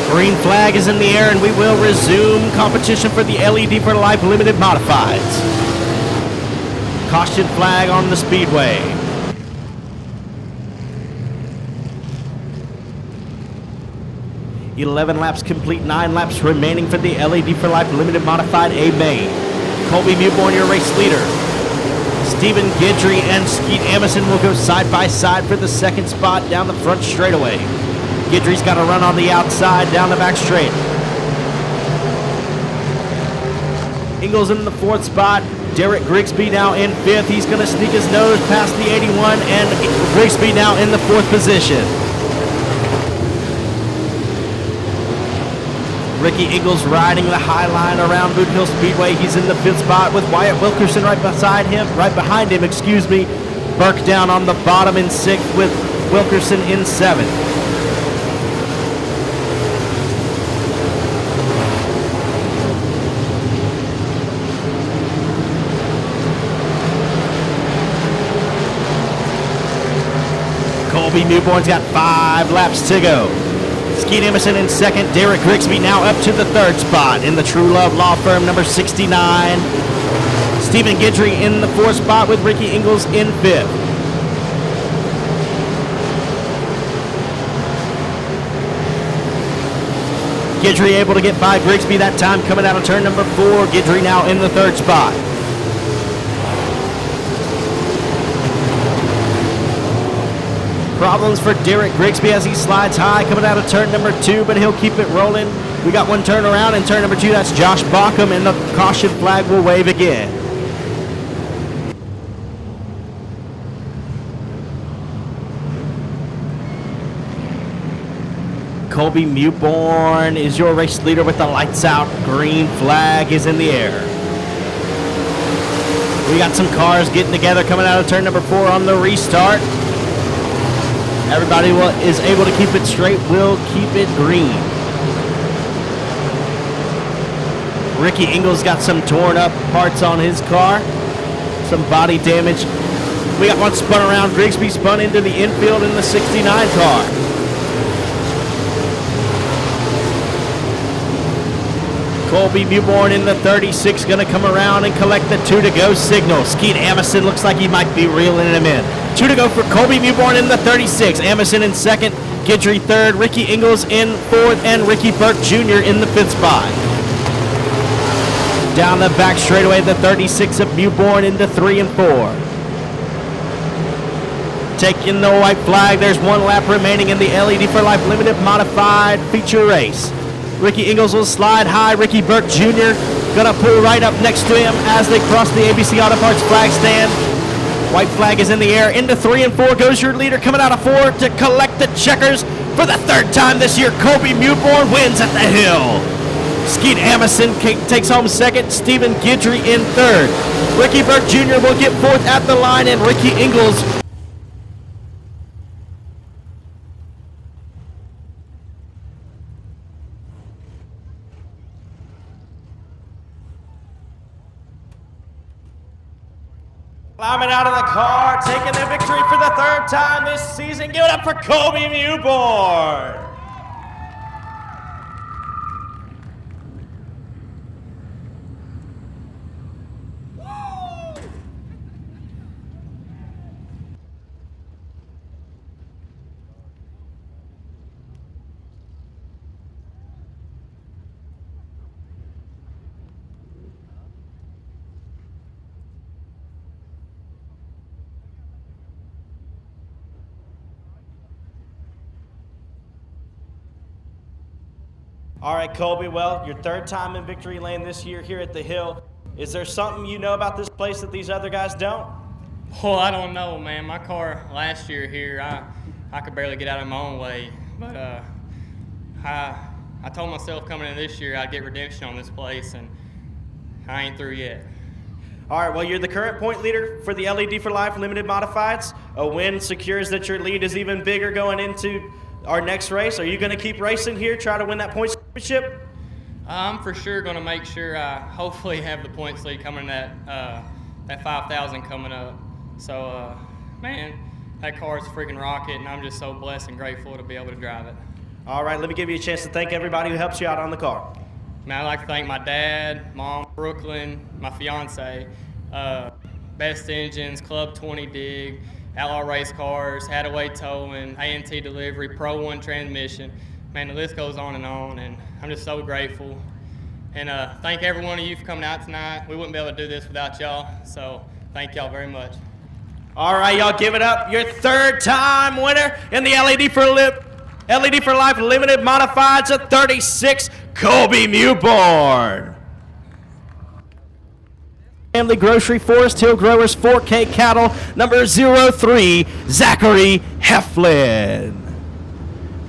Green flag is in the air, and we will resume competition for the LED for Life Limited Modifieds. Caution flag on the speedway. "11 laps complete, 9 laps remaining for the LED for Life Limited Modified A main. Colby Mewborn, your race leader. Stephen Guidry and Skeet Amison will go side by side for the second spot down the front straightaway. Guidry's got to run on the outside down the back straight. Ingles in the fourth spot. Derek Grigsby now in fifth. He's going to sneak his nose past the 81, and Grigsby now in the fourth position. Ricky Ingles riding the high line around Boothill Speedway. He's in the fifth spot with Wyatt Wilkerson right behind him. Burke down on the bottom in sixth with Wilkerson in seventh. Colby Mewborn's got 5 laps to go. Skeet Emerson in second. Derek Grigsby now up to the third spot in the True Love Law Firm number 69. Stephen Guidry in the fourth spot with Ricky Ingles in fifth. Guidry able to get by Grigsby that time coming out of turn number 4. Guidry now in the third spot. Problems for Derek Grigsby as he slides high coming out of turn number 2, but he'll keep it rolling. We got one turn around in turn number 2. That's Josh Bauckham, and the caution flag will wave again. Colby Mewborn is your race leader with the lights out. Green flag is in the air. We got some cars getting together coming out of turn number 4 on the restart. Everybody is able to keep it straight. We'll keep it green. Ricky Ingles got some torn up parts on his car. Some body damage. We got one spun around. Grigsby spun into the infield in the 69 car. Colby Mewborn in the 36 going to come around and collect the 2 to go signal. Skeet Amison looks like he might be reeling him in. 2 to go for Colby Mewborn in the 36. Amison in second, Guidry third, Ricky Ingles in fourth, and Ricky Burke Jr. in the fifth spot. Down the back straightaway, the 36 of Mewborn into 3 and 4. Taking the white flag, there's 1 lap remaining in the LED for Life Limited Modified feature race. Ricky Ingles will slide high. Ricky Burke Jr. gonna pull right up next to him as they cross the ABC Auto Parts flag stand. White flag is in the air. Into 3 and 4 goes your leader coming out of 4 to collect the checkers for the third time this year. Colby Mewborn wins at the hill. Skeet Amison takes home second. Stephen Guidry in third. Ricky Burke Jr. will get fourth at the line, and Ricky Ingles climbing out of the car, taking the victory for the third time this season. Give it up for Colby Mewborn. All right, Colby, well, your third time in victory lane this year here at the Hill. Is there something you know about this place that these other guys don't? Well, I don't know, man. My car last year here, I could barely get out of my own way. But I told myself coming in this year I'd get redemption on this place, and I ain't through yet. All right, well, you're the current point leader for the LED for Life Limited Modifieds. A win secures that your lead is even bigger going into our next race. Are you going to keep racing here, try to win that points championship? I'm for sure going to make sure I hopefully have the points lead coming that 5,000 coming up. So, man, that car is a freaking rocket, and I'm just so blessed and grateful to be able to drive it. All right, let me give you a chance to thank everybody who helps you out on the car. Man, I'd like to thank my dad, mom, Brooklyn, my fiance, Best Engines, Club 20 Dig, Outlaw Race Cars, Hadaway Towing, A&T Delivery, Pro One Transmission. Man, the list goes on, and I'm just so grateful. And thank every one of you for coming out tonight. We wouldn't be able to do this without y'all, so thank y'all very much. All right, y'all, give it up. Your third-time winner in the LED for Life Limited Modifieds at 36, Colby Mewborn. Family Grocery Forest Hill Growers 4K Cattle, number 03, Zachary Heflin.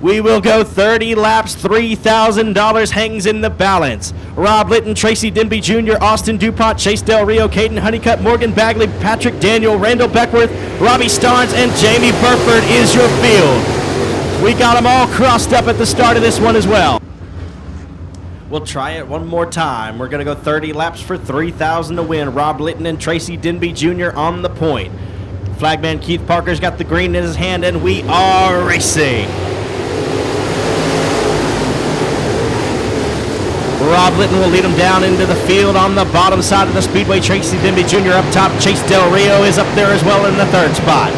We will go 30 laps, $3,000 hangs in the balance. Rob Litton, Tracy Denby Jr., Austin DuPont, Chase Del Rio, Caden Honeycutt, Morgan Bagley, Patrick Daniel, Randall Beckworth, Robbie Starnes, and Jamie Burford is your field. We got them all crossed up at the start of this one as well. We'll try it one more time. We're going to go 30 laps for $3,000 to win. Rob Litton and Tracy Denby Jr. on the point. Flagman Keith Parker's got the green in his hand, and we are racing. Rob Litton will lead him down into the field on the bottom side of the speedway. Tracy Denby Jr. up top. Chase Del Rio is up there as well in the third spot.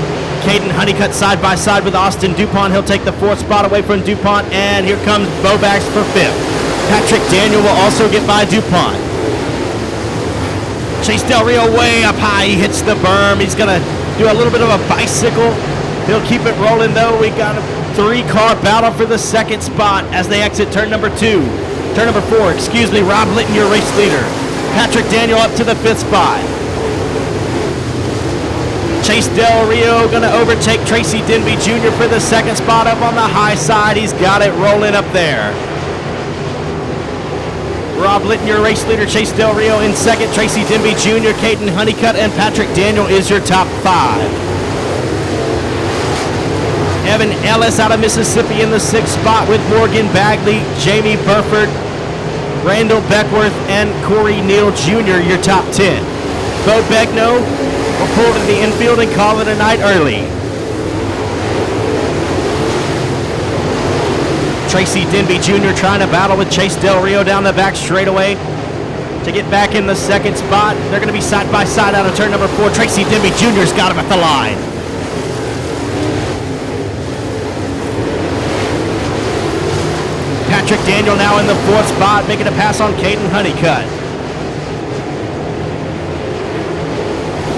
Caden Honeycutt side by side with Austin DuPont. He'll take the fourth spot away from DuPont, and here comes Bobax for fifth. Patrick Daniel will also get by DuPont. Chase Del Rio way up high. He hits the berm. He's going to do a little bit of a bicycle. He'll keep it rolling, though. We got a three-car battle for the second spot as they exit turn number 4, excuse me. Rob Litton, your race leader. Patrick Daniel up to the fifth spot. Chase Del Rio going to overtake Tracy Denby Jr. for the second spot up on the high side. He's got it rolling up there. Rob Litton, your race leader. Chase Del Rio in second. Tracy Denby Jr., Caden Honeycutt, and Patrick Daniel is your top five. Evan Ellis out of Mississippi in the sixth spot with Morgan Bagley, Jamie Burford, Randall Beckworth, and Corey Neal Jr., your top 10. Bo Begno will pull to the infield and call it a night early. Tracy Denby Jr. trying to battle with Chase Del Rio down the back straightaway to get back in the second spot. They're going to be side by side out of turn number 4. Tracy Denby Jr.'s got him at the line. Patrick Daniel now in the fourth spot, making a pass on Caden Honeycutt.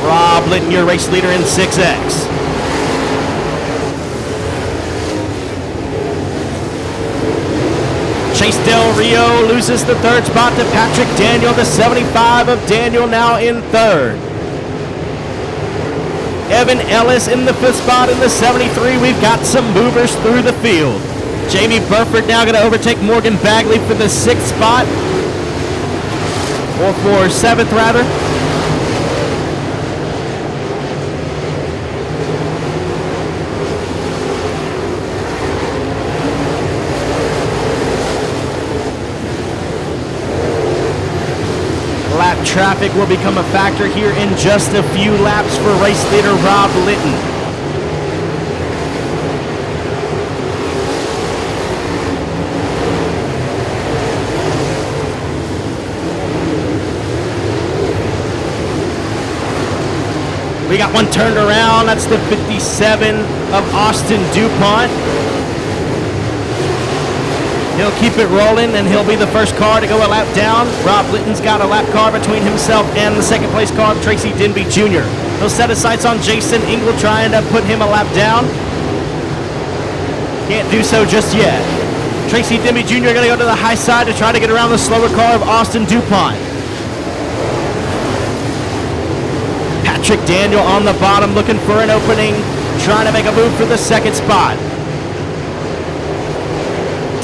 Rob Litton, your race leader in 6X. Chase Del Rio loses the third spot to Patrick Daniel. The 75 of Daniel now in third. Evan Ellis in the fifth spot in the 73. We've got some movers through the field. Jamie Burford now going to overtake Morgan Bagley for the sixth spot. Or for seventh, rather. Lap traffic will become a factor here in just a few laps for race leader Rob Litton. We got one turned around. That's the 57 of Austin DuPont. He'll keep it rolling, and he'll be the first car to go a lap down. Rob Litton's got a lap car between himself and the second place car, Tracy Denby Jr. He'll set his sights on Jason Engel, trying to put him a lap down. Can't do so just yet. Tracy Denby Jr. going to go to the high side to try to get around the slower car of Austin DuPont. Patrick Daniel on the bottom looking for an opening, trying to make a move for the second spot.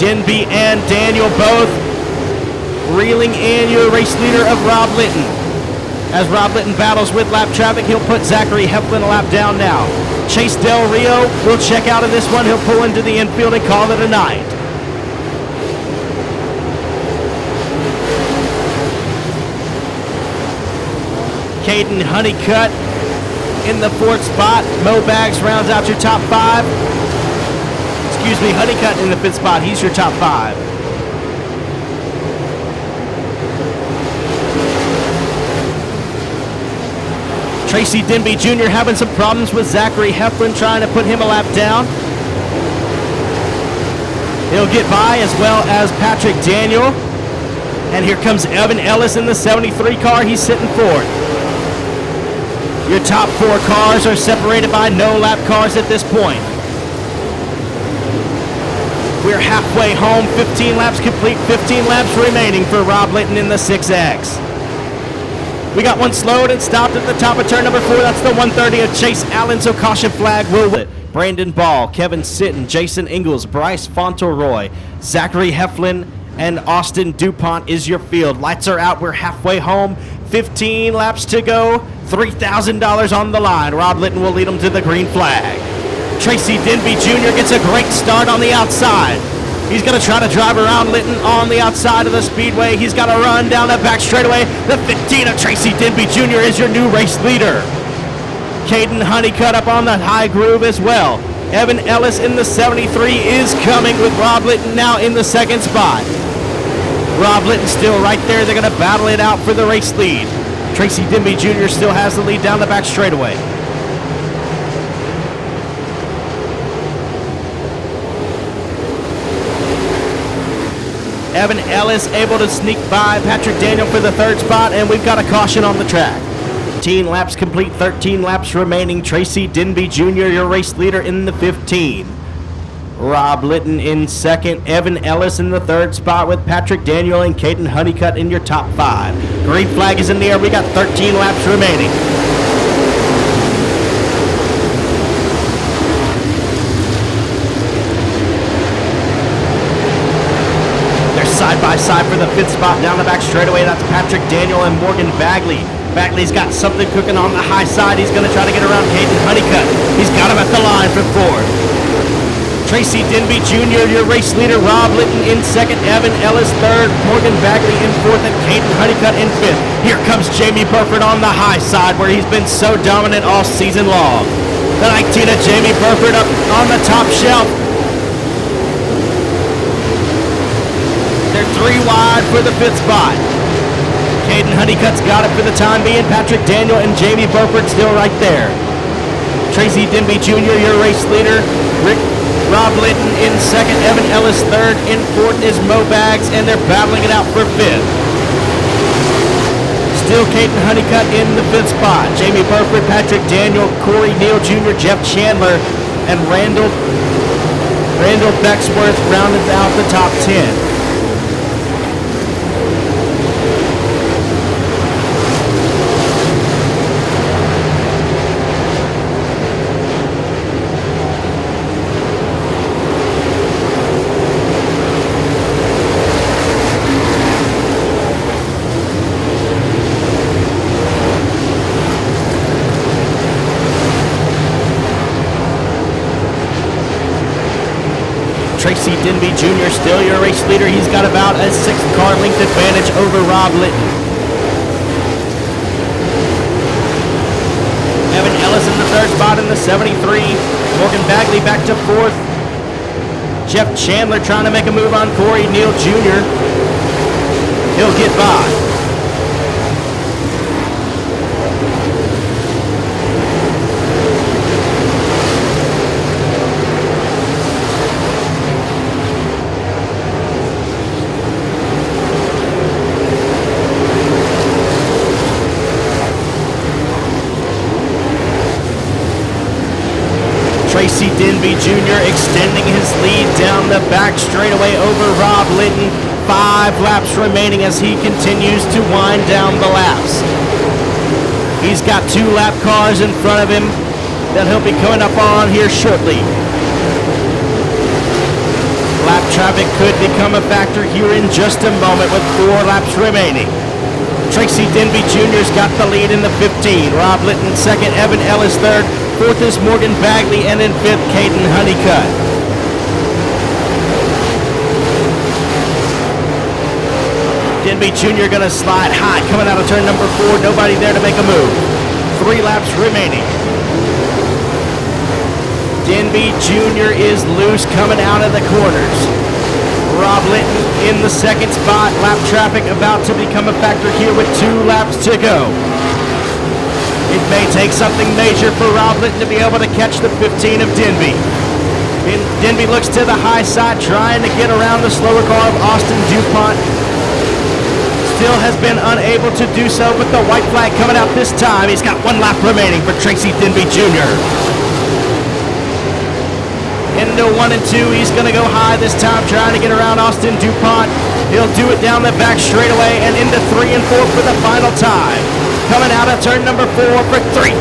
Denby and Daniel both reeling in your race leader of Rob Litton. As Rob Litton battles with lap traffic, he'll put Zachary Heflin a lap down now. Chase Del Rio will check out of this one. He'll pull into the infield and call it a night. Caden Honeycutt in the fourth spot. Mo Bags rounds out your top five. Excuse me, Honeycutt in the fifth spot. He's your top five. Tracy Denby Jr. having some problems with Zachary Heflin, trying to put him a lap down. He'll get by, as well as Patrick Daniel. And here comes Evan Ellis in the 73 car. He's sitting fourth. Your top four cars are separated by no lap cars at this point. We're halfway home, 15 laps complete, 15 laps remaining for Rob Litton in the 6X. We got one slowed and stopped at the top of turn number 4. That's the 130 of Chase Allen, so caution flag will win. Brandon Ball, Kevin Sitton, Jason Ingalls, Bryce Fauntleroy, Zachary Heflin, and Austin DuPont is your field. Lights are out. We're halfway home. 15 laps to go. $3,000 on the line. Rob Litton will lead them to the green flag. Tracy Denby Jr. gets a great start on the outside. He's going to try to drive around Litton on the outside of the speedway. He's got to run down the back straightaway. The 15 of Tracy Denby Jr. is your new race leader. Caden Honeycutt up on the high groove as well. Evan Ellis in the 73 is coming with Rob Litton now in the second spot. Rob Litton still right there. They're going to battle it out for the race lead. Tracy Denby Jr. still has the lead down the back straightaway. Evan Ellis able to sneak by Patrick Daniel for the third spot, and we've got a caution on the track. 13 laps complete, 13 laps remaining. Tracy Denby Jr., your race leader in the 15. Rob Litton in second. Evan Ellis in the third spot with Patrick Daniel and Caden Honeycutt in your top 5. Green flag is in the air. We got 13 laps remaining. They're side by side for the 5th spot down the back straightaway. That's Patrick Daniel and Morgan Bagley. Bagley's got something cooking on the high side. He's going to try to get around Caden Honeycutt. He's got him at the line for 4th. Tracy Denby Jr., your race leader. Rob Litton in second. Evan Ellis third. Morgan Bagley in 4th. And Caden Honeycutt in 5th. Here comes Jamie Burford on the high side, where he's been so dominant all season long. The 19 of Jamie Burford up on the top shelf. They're 3 wide for the 5th spot. Caden Honeycutt's got it for the time being. Patrick Daniel and Jamie Burford still right there. Tracy Denby Jr., your race leader. Rob Litton in second. Evan Ellis third. In 4th is Mo Bags, and they're battling it out for 5th. Still Caden Honeycutt in the 5th spot. Jamie Burford, Patrick Daniel, Corey Neal Jr., Jeff Chandler, and Randall Becksworth rounded out the top 10. Tracy Denby Jr. still your race leader. He's got about a 6th car length advantage over Rob Litton. Evan Ellis in the 3rd spot in the 73. Morgan Bagley back to 4th. Jeff Chandler trying to make a move on Corey Neal Jr. He'll get by. Tracy Denby Denby Jr. extending his lead down the back straightaway over Rob Litton. 5 laps remaining as he continues to wind down the laps. He's got 2 lap cars in front of him that he'll be coming up on here shortly. Lap traffic could become a factor here in just a moment with 4 laps remaining. Tracy Denby Jr.'s got the lead in the 15. Rob Litton second, Evan Ellis third. Fourth is Morgan Bagley, and in fifth, Caden Honeycutt. Denby Jr. gonna slide high, coming out of turn number 4. Nobody there to make a move. 3 laps remaining. Denby Jr. is loose coming out of the corners. Rob Litton in the second spot. Lap traffic about to become a factor here with 2 laps to go. It may take something major for Rob Litton to be able to catch the 15 of Denby. Denby looks to the high side, trying to get around the slower car of Austin DuPont. Still has been unable to do so with the white flag coming out this time. He's got 1 lap remaining for Tracy Denby Jr. Into 1 and 2, he's going to go high this time, trying to get around Austin DuPont. He'll do it down the back straightaway and into 3 and 4 for the final time. Coming out of turn number 4 for $3,000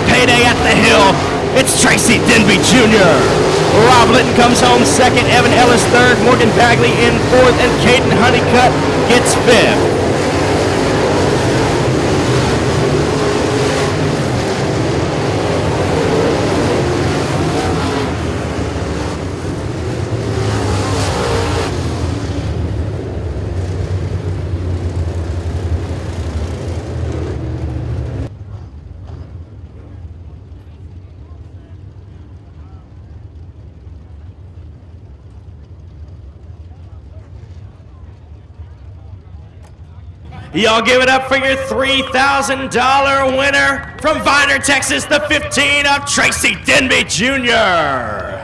payday at the hill, it's Tracy Denby Jr. Rob Litton comes home second, Evan Ellis third, Morgan Bagley in fourth, and Caden Honeycutt gets fifth. Y'all give it up for your $3,000 winner from Viner, Texas, the 15 of Tracy Denby Jr.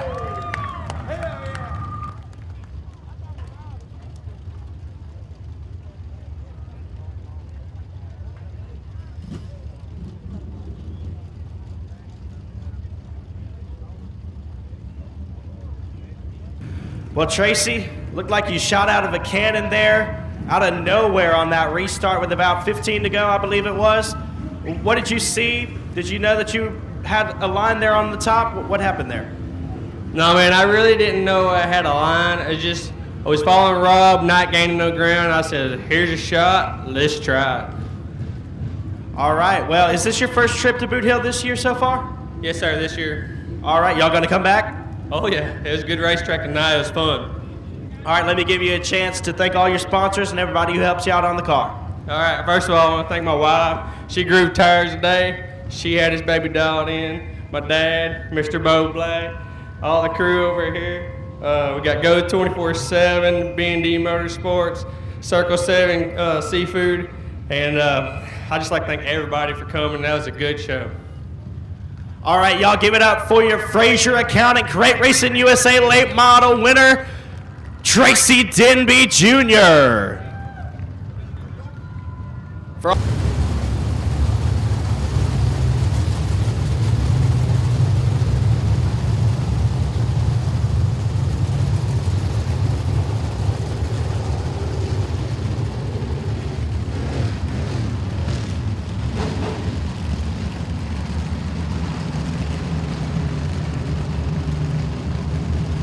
Well, Tracy, looked like you shot out of a cannon there. Out of nowhere on that restart with about 15 to go, I believe it was. What did you see? Did you know that you had a line there on the top? What happened there? No, man, I really didn't know I had a line. I was following Rob, not gaining no ground. I said, here's a shot, let's try it. All right, well, is this your first trip to Boot Hill this year so far? Yes, sir, this year. All right, y'all gonna come back? Oh, yeah, it was a good racetrack tonight. It was fun. All right, let me give you a chance to thank all your sponsors and everybody who helps you out on the car. All right, first of all, I want to thank my wife. She grooved tires today. She had his baby dialed in. My dad, Mr. Bo Black, all the crew over here. We got Go 24/7, B&D Motorsports, Circle 7 Seafood, and I just like to thank everybody for coming. That was a good show. All right, y'all give it up for your Frazier Accounting Great Racing USA late model winner, Tracy Denby Jr.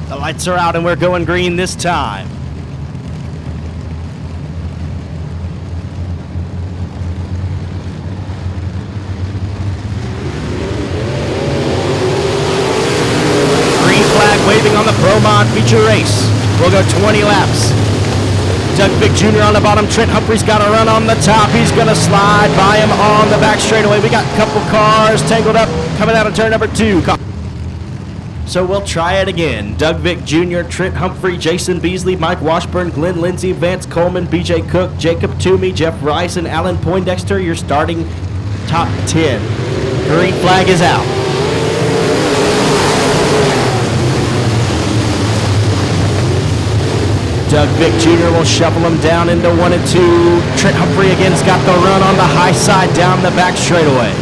The lights are out and we're going green this time. Green flag waving on the Pro Mod feature race. We'll go 20 laps. Doug Vick Jr. on the bottom. Trent Humphrey's got a run on the top. He's going to slide by him on the back straightaway. We got a couple cars tangled up coming out of turn number 2. So we'll try it again. Doug Vick Jr., Trent Humphrey, Jason Beasley, Mike Washburn, Glenn Lindsay, Vance Coleman, BJ Cook, Jacob Toomey, Jeff Rice, and Alan Poindexter, your starting top 10. Green flag is out. Doug Vick Jr. will shuffle him down into 1 and 2. Trent Humphrey again's got the run on the high side down the back straightaway.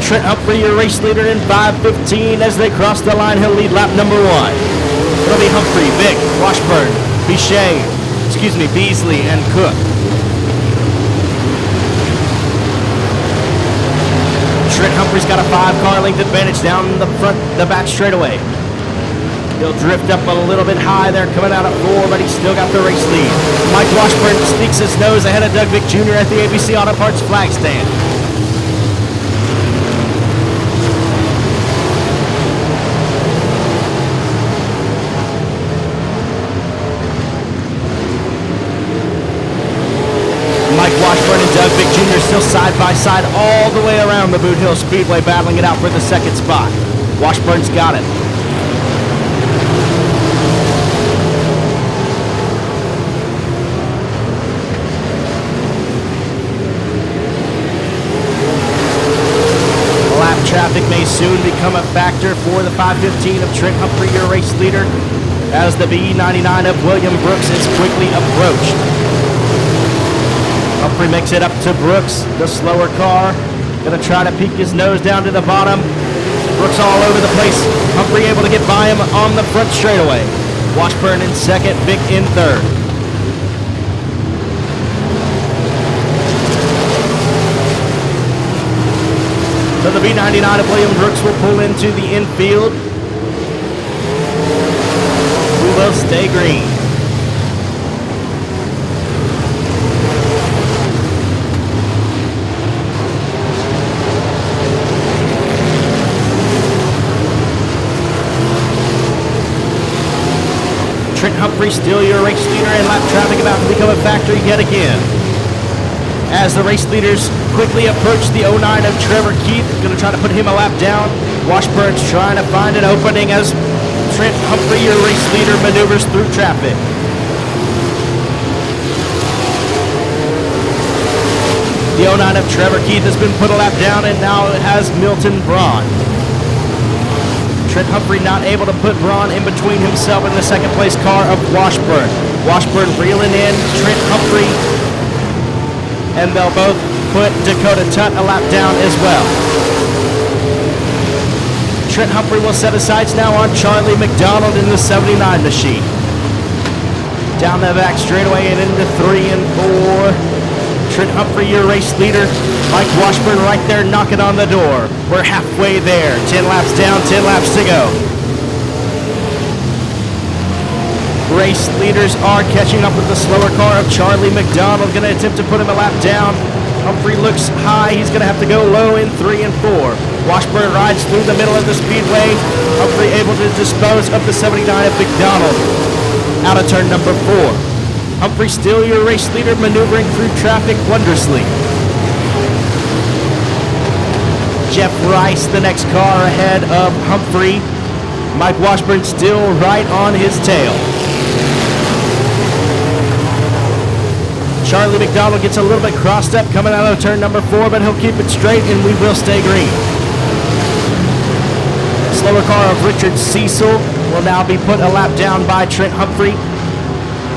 Trent Humphrey, your race leader in 5:15. As they cross the line, he'll lead lap number 1. It'll be Humphrey, Vick, Washburn, Beasley, and Cook. Trent Humphrey's got a 5-car length advantage down the back straightaway. He'll drift up a little bit high there, coming out at 4, but he's still got the race lead. Mike Washburn sneaks his nose ahead of Doug Vick Jr. at the ABC Auto Parts flag stand. Mike Washburn and Doug Vick Jr. still side by side all the way around the Boothill Speedway, battling it out for the second spot. Washburn's got it. Lap traffic may soon become a factor for the 5:15 of Trent Humphrey, your race leader, as the B99 of William Brooks is quickly approached. Humphrey makes it up to Brooks, the slower car. Gonna try to peek his nose down to the bottom. Brooks all over the place. Humphrey able to get by him on the front straightaway. Washburn in second, Vick in third. So the B99 of William Brooks will pull into the infield. We will stay green. Trent Humphrey, still your race leader, and lap traffic about to become a factor yet again. As the race leaders quickly approach the 09 of Trevor Keith, going to try to put him a lap down. Washburn's trying to find an opening as Trent Humphrey, your race leader, maneuvers through traffic. The 09 of Trevor Keith has been put a lap down, and now it has Milton Braun. Trent Humphrey not able to put Braun in between himself and the second place car of Washburn. Washburn reeling in Trent Humphrey, and they'll both put Dakota Tutt a lap down as well. Trent Humphrey will set his sights now on Charlie McDonald in the 79 machine. Down the back straightaway and into 3 and 4. Trent Humphrey, your race leader. Mike Washburn right there knocking on the door. We're halfway there. 10 laps down, 10 laps to go. Race leaders are catching up with the slower car of Charlie McDonald. Going to attempt to put him a lap down. Humphrey looks high. He's going to have to go low in 3 and 4. Washburn rides through the middle of the speedway. Humphrey able to dispose of the 79 of McDonald out of turn number 4. Humphrey, still your race leader, maneuvering through traffic wondrously. Jeff Rice, the next car ahead of Humphrey. Mike Washburn still right on his tail. Charlie McDonald gets a little bit crossed up coming out of turn number 4, but he'll keep it straight and we will stay green. Slower car of Richard Cecil will now be put a lap down by Trent Humphrey.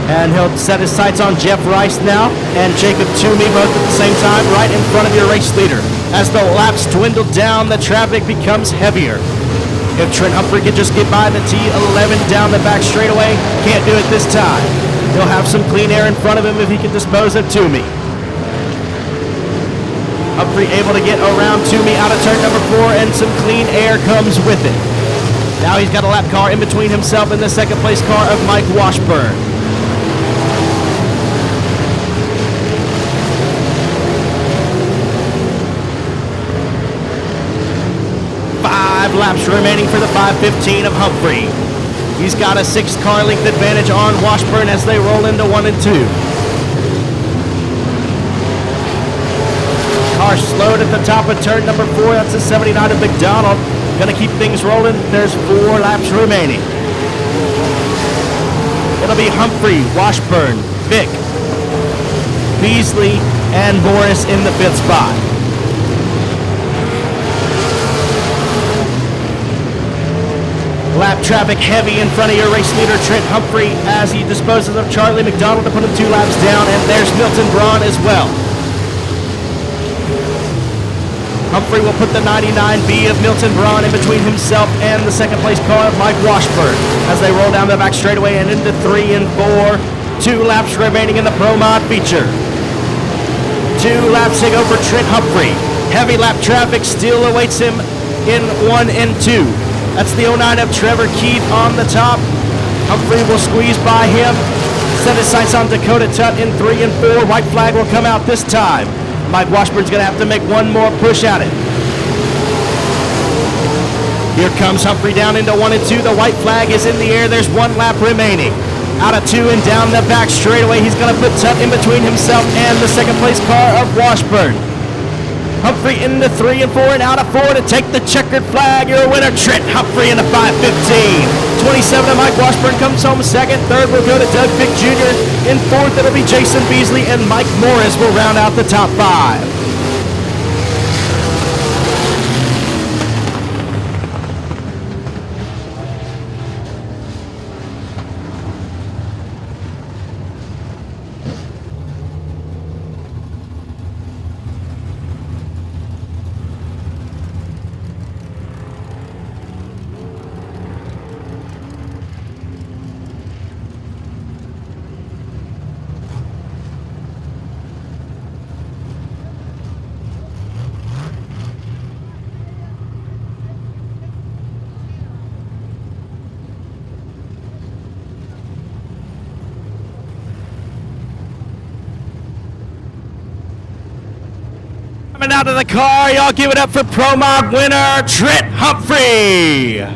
And he'll set his sights on Jeff Rice now and Jacob Toomey both at the same time right in front of your race leader. As the laps dwindle down, the traffic becomes heavier. If Trent Humphrey could just get by the T11 down the back straightaway, can't do it this time. He'll have some clean air in front of him if he can dispose of Toomey. Humphrey able to get around Toomey out of turn number 4, and some clean air comes with it. Now he's got a lap car in between himself and the second place car of Mike Washburn. Laps remaining for the 5:15 of Humphrey. He's got a 6-car length advantage on Washburn as they roll into 1 and 2. Car slowed at the top of turn number 4. That's the 79 of McDonald. Gonna keep things rolling. There's 4 laps remaining. It'll be Humphrey, Washburn, Vick, Beasley, and Morris in the 5th spot. Lap traffic heavy in front of your race leader, Trent Humphrey, as he disposes of Charlie McDonald to put him 2 laps down, and there's Milton Braun as well. Humphrey will put the 99B of Milton Braun in between himself and the second place car of Mike Washburn as they roll down the back straightaway and into 3 and 4. 2 laps remaining in the Pro Mod feature. 2 laps to go for Trent Humphrey. Heavy lap traffic still awaits him in 1 and 2. That's the 09 of Trevor Keith on the top. Humphrey will squeeze by him. Set his sights on Dakota Tutt in 3 and 4. White flag will come out this time. Mike Washburn's going to have to make one more push at it. Here comes Humphrey down into 1 and 2. The white flag is in the air. There's 1 lap remaining. Out of 2 and down the back straightaway. He's going to put Tutt in between himself and the second place car of Washburn. Humphrey into 3 and 4 and out of 4 to take the checkered flag. Your winner, Trent Humphrey in the 5:15. 27 of Mike Washburn comes home second. Third will go to Doug Fick Jr. In fourth, it'll be Jason Beasley, and Mike Morris will round out the top 5. Coming out of the car, y'all give it up for Pro Mod winner, Trent Humphrey.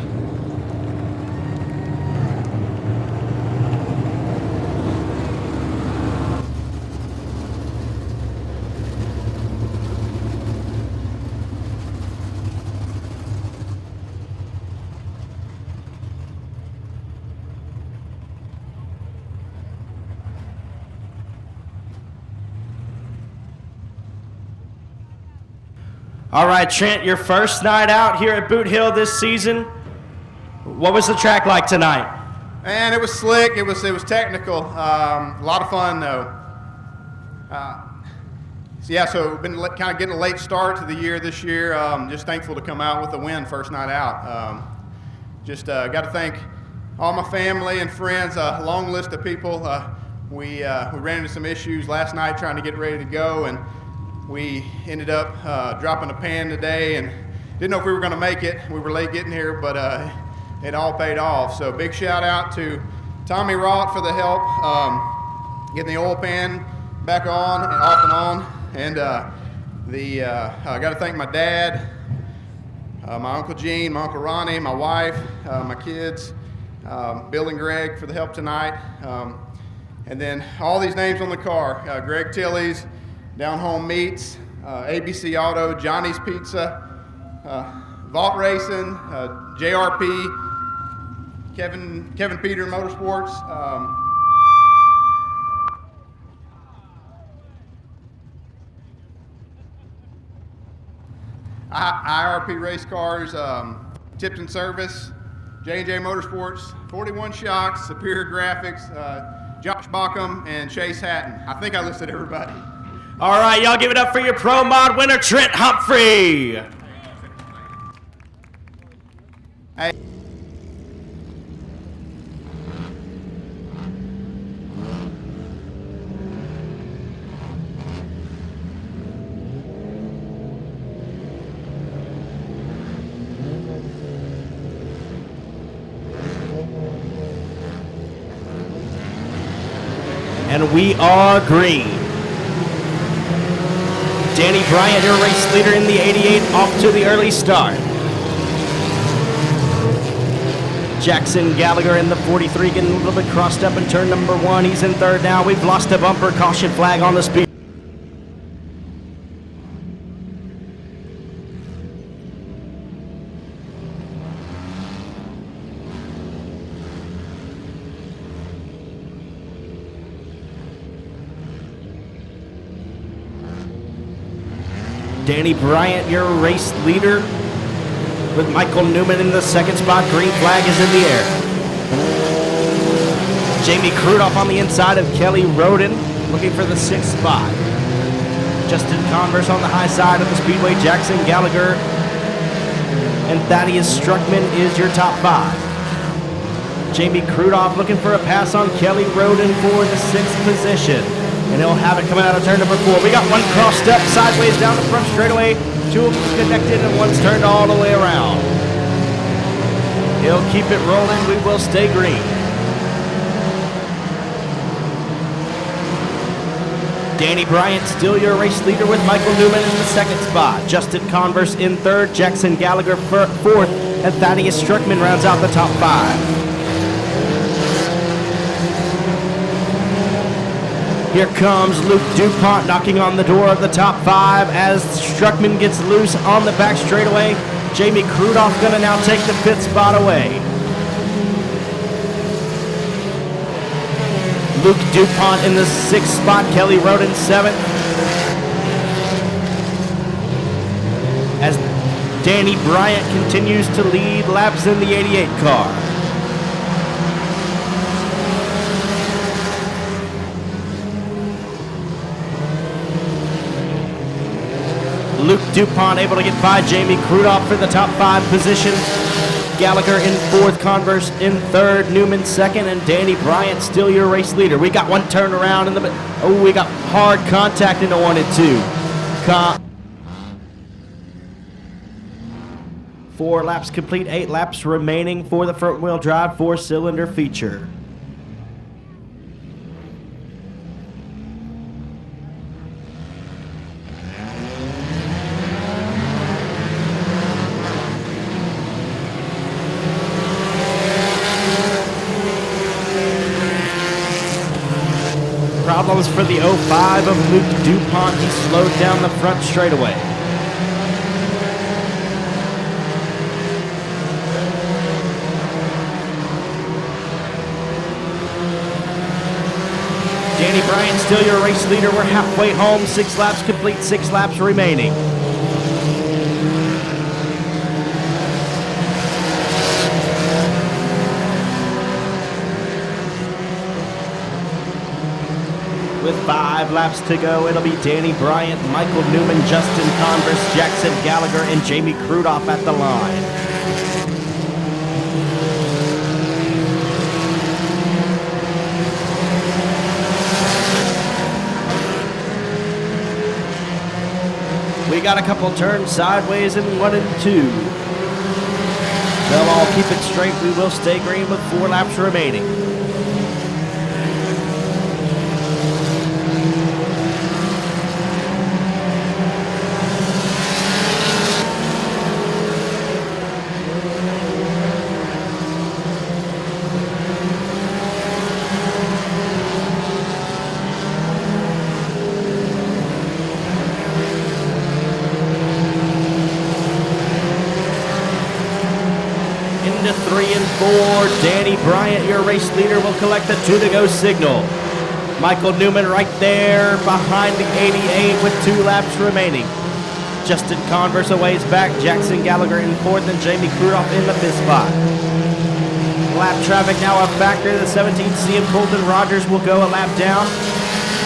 All right, Trent, your first night out here at Boot Hill this season. What was the track like tonight? Man, it was slick. It was technical. A lot of fun though. So been kind of getting a late start to the year this year. Just thankful to come out with a win first night out. Got to thank all my family and friends. A long list of people. We ran into some issues last night trying to get ready to go, and we ended up dropping a pan today and didn't know if we were going to make it. We were late getting here, but it all paid off. So big shout out to Tommy Rott for the help getting the oil pan back on and off and on. And I got to thank my dad, my Uncle Gene, my Uncle Ronnie, my wife, my kids, Bill and Greg for the help tonight. And then all these names on the car, Greg Tilley's, Down Home Meats, ABC Auto, Johnny's Pizza, Vault Racing, JRP, Kevin Peter Motorsports, IRP Race Cars, Tipton Service, J&J Motorsports, 41 Shocks, Superior Graphics, Josh Bockham, and Chase Hatton. I think I listed everybody. All right, y'all give it up for your Pro Mod winner, Trent Humphrey. Hey. And we are green. Danny Bryant, your race leader in the 88, off to the early start. Jackson Gallagher in the 43, getting a little bit crossed up in turn number 1. He's in third now. We've lost a bumper. Caution flag on the speed. Danny Bryant, your race leader, with Michael Newman in the second spot. Green flag is in the air. Jamie Crudoff on the inside of Kelly Roden, looking for the 6th spot. Justin Converse on the high side of the speedway. Jackson Gallagher and Thaddeus Struckman is your top 5. Jamie Crudoff looking for a pass on Kelly Roden for the 6th position. And he'll have it coming out of turn number 4. We got one cross step sideways down the front straightaway. 2 of them connected and one's turned all the way around. He'll keep it rolling. We will stay green. Danny Bryant still your race leader with Michael Newman in the 2nd spot. Justin Converse in 3rd, Jackson Gallagher 4th, and Thaddeus Struckman rounds out the top 5. Here comes Luke DuPont knocking on the door of the top 5 as Struckman gets loose on the back straightaway. Jamie Crudoff gonna now take the 5th spot away. Luke DuPont in the 6th spot, Kelly Roden 7th. As Danny Bryant continues to lead laps in the 88 car. Luke DuPont able to get by Jamie Crudoff for the top 5 position. Gallagher in 4th, Converse in 3rd, Newman 2nd, and Danny Bryant still your race leader. We got one turnaround in the we got hard contact into 1 and 2. 4 laps complete, 8 laps remaining for the front wheel drive 4-cylinder feature. Problems for the 05 of Luke DuPont. He slowed down the front straightaway. Danny Bryant still your race leader. We're halfway home. 6 laps complete, 6 laps remaining. With 5 laps to go, it'll be Danny Bryant, Michael Newman, Justin Converse, Jackson Gallagher, and Jamie Crudoff at the line. We got a couple turns sideways in 1 and 2. They'll all keep it straight. We will stay green with 4 laps remaining. Into 3 and 4, Danny Bryant, your race leader, will collect the 2 to go signal. Michael Newman right there behind the 88 with 2 laps remaining. Justin Converse a ways back, Jackson Gallagher in 4th, and Jamie Crudoff in the 5th spot. Lap traffic now a factor. The 17C of Colton Rogers will go a lap down.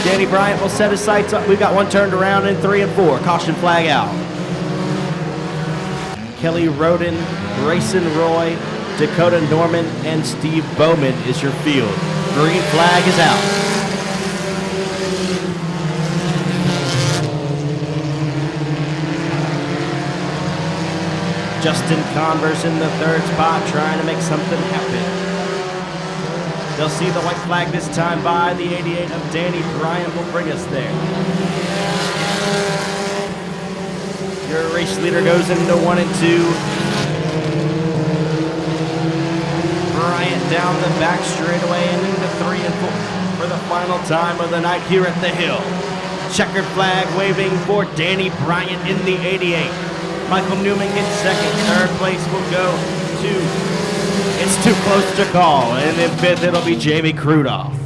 Danny Bryant will set his sights up. We've got one turned around in 3 and 4. Caution flag out. Kelly Roden, Grayson Roy, Dakota Norman, and Steve Bowman is your field. Green flag is out. Justin Converse in the 3rd spot trying to make something happen. They'll see the white flag this time by. The 88 of Danny Bryant will bring us there. Your race leader goes into 1 and 2. Bryant down the back straightaway and into 3 and 4 for the final time of the night here at the Hill. Checkered flag waving for Danny Bryant in the 88. Michael Newman gets 2nd. 3rd place will go to, it's too close to call. And in 5th, it'll be Jamie Crudoff.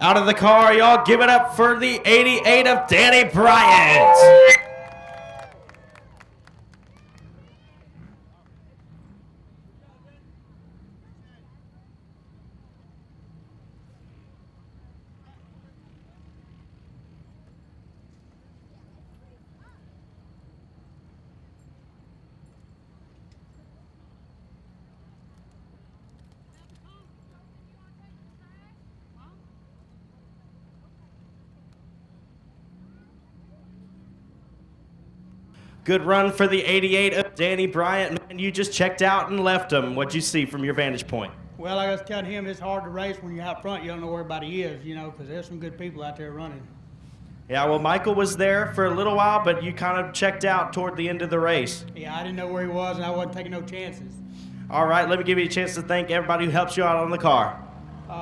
Out of the car, y'all give it up for the 88 of Danny Bryant. Good run for the 88 of Danny Bryant. Man, you just checked out and left him. What'd you see from your vantage point? Well, I was telling him it's hard to race when you're out front. You don't know where everybody is, you know, because there's some good people out there running. Yeah, well, Michael was there for a little while, but you kind of checked out toward the end of the race. Yeah, I didn't know where he was, and I wasn't taking no chances. All right, let me give you a chance to thank everybody who helps you out on the car.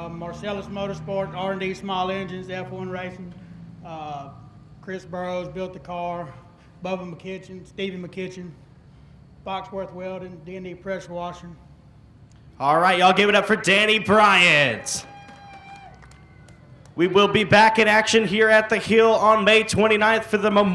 Marcellus Motorsport, R&D Small Engines, F1 Racing. Chris Burrows built the car. Bubba McKitchen, Stevie McKitchen, Foxworth Welding, D&D Pressure Washing. All right, y'all give it up for Danny Bryant. We will be back in action here at the Hill on May 29th for the Memorial.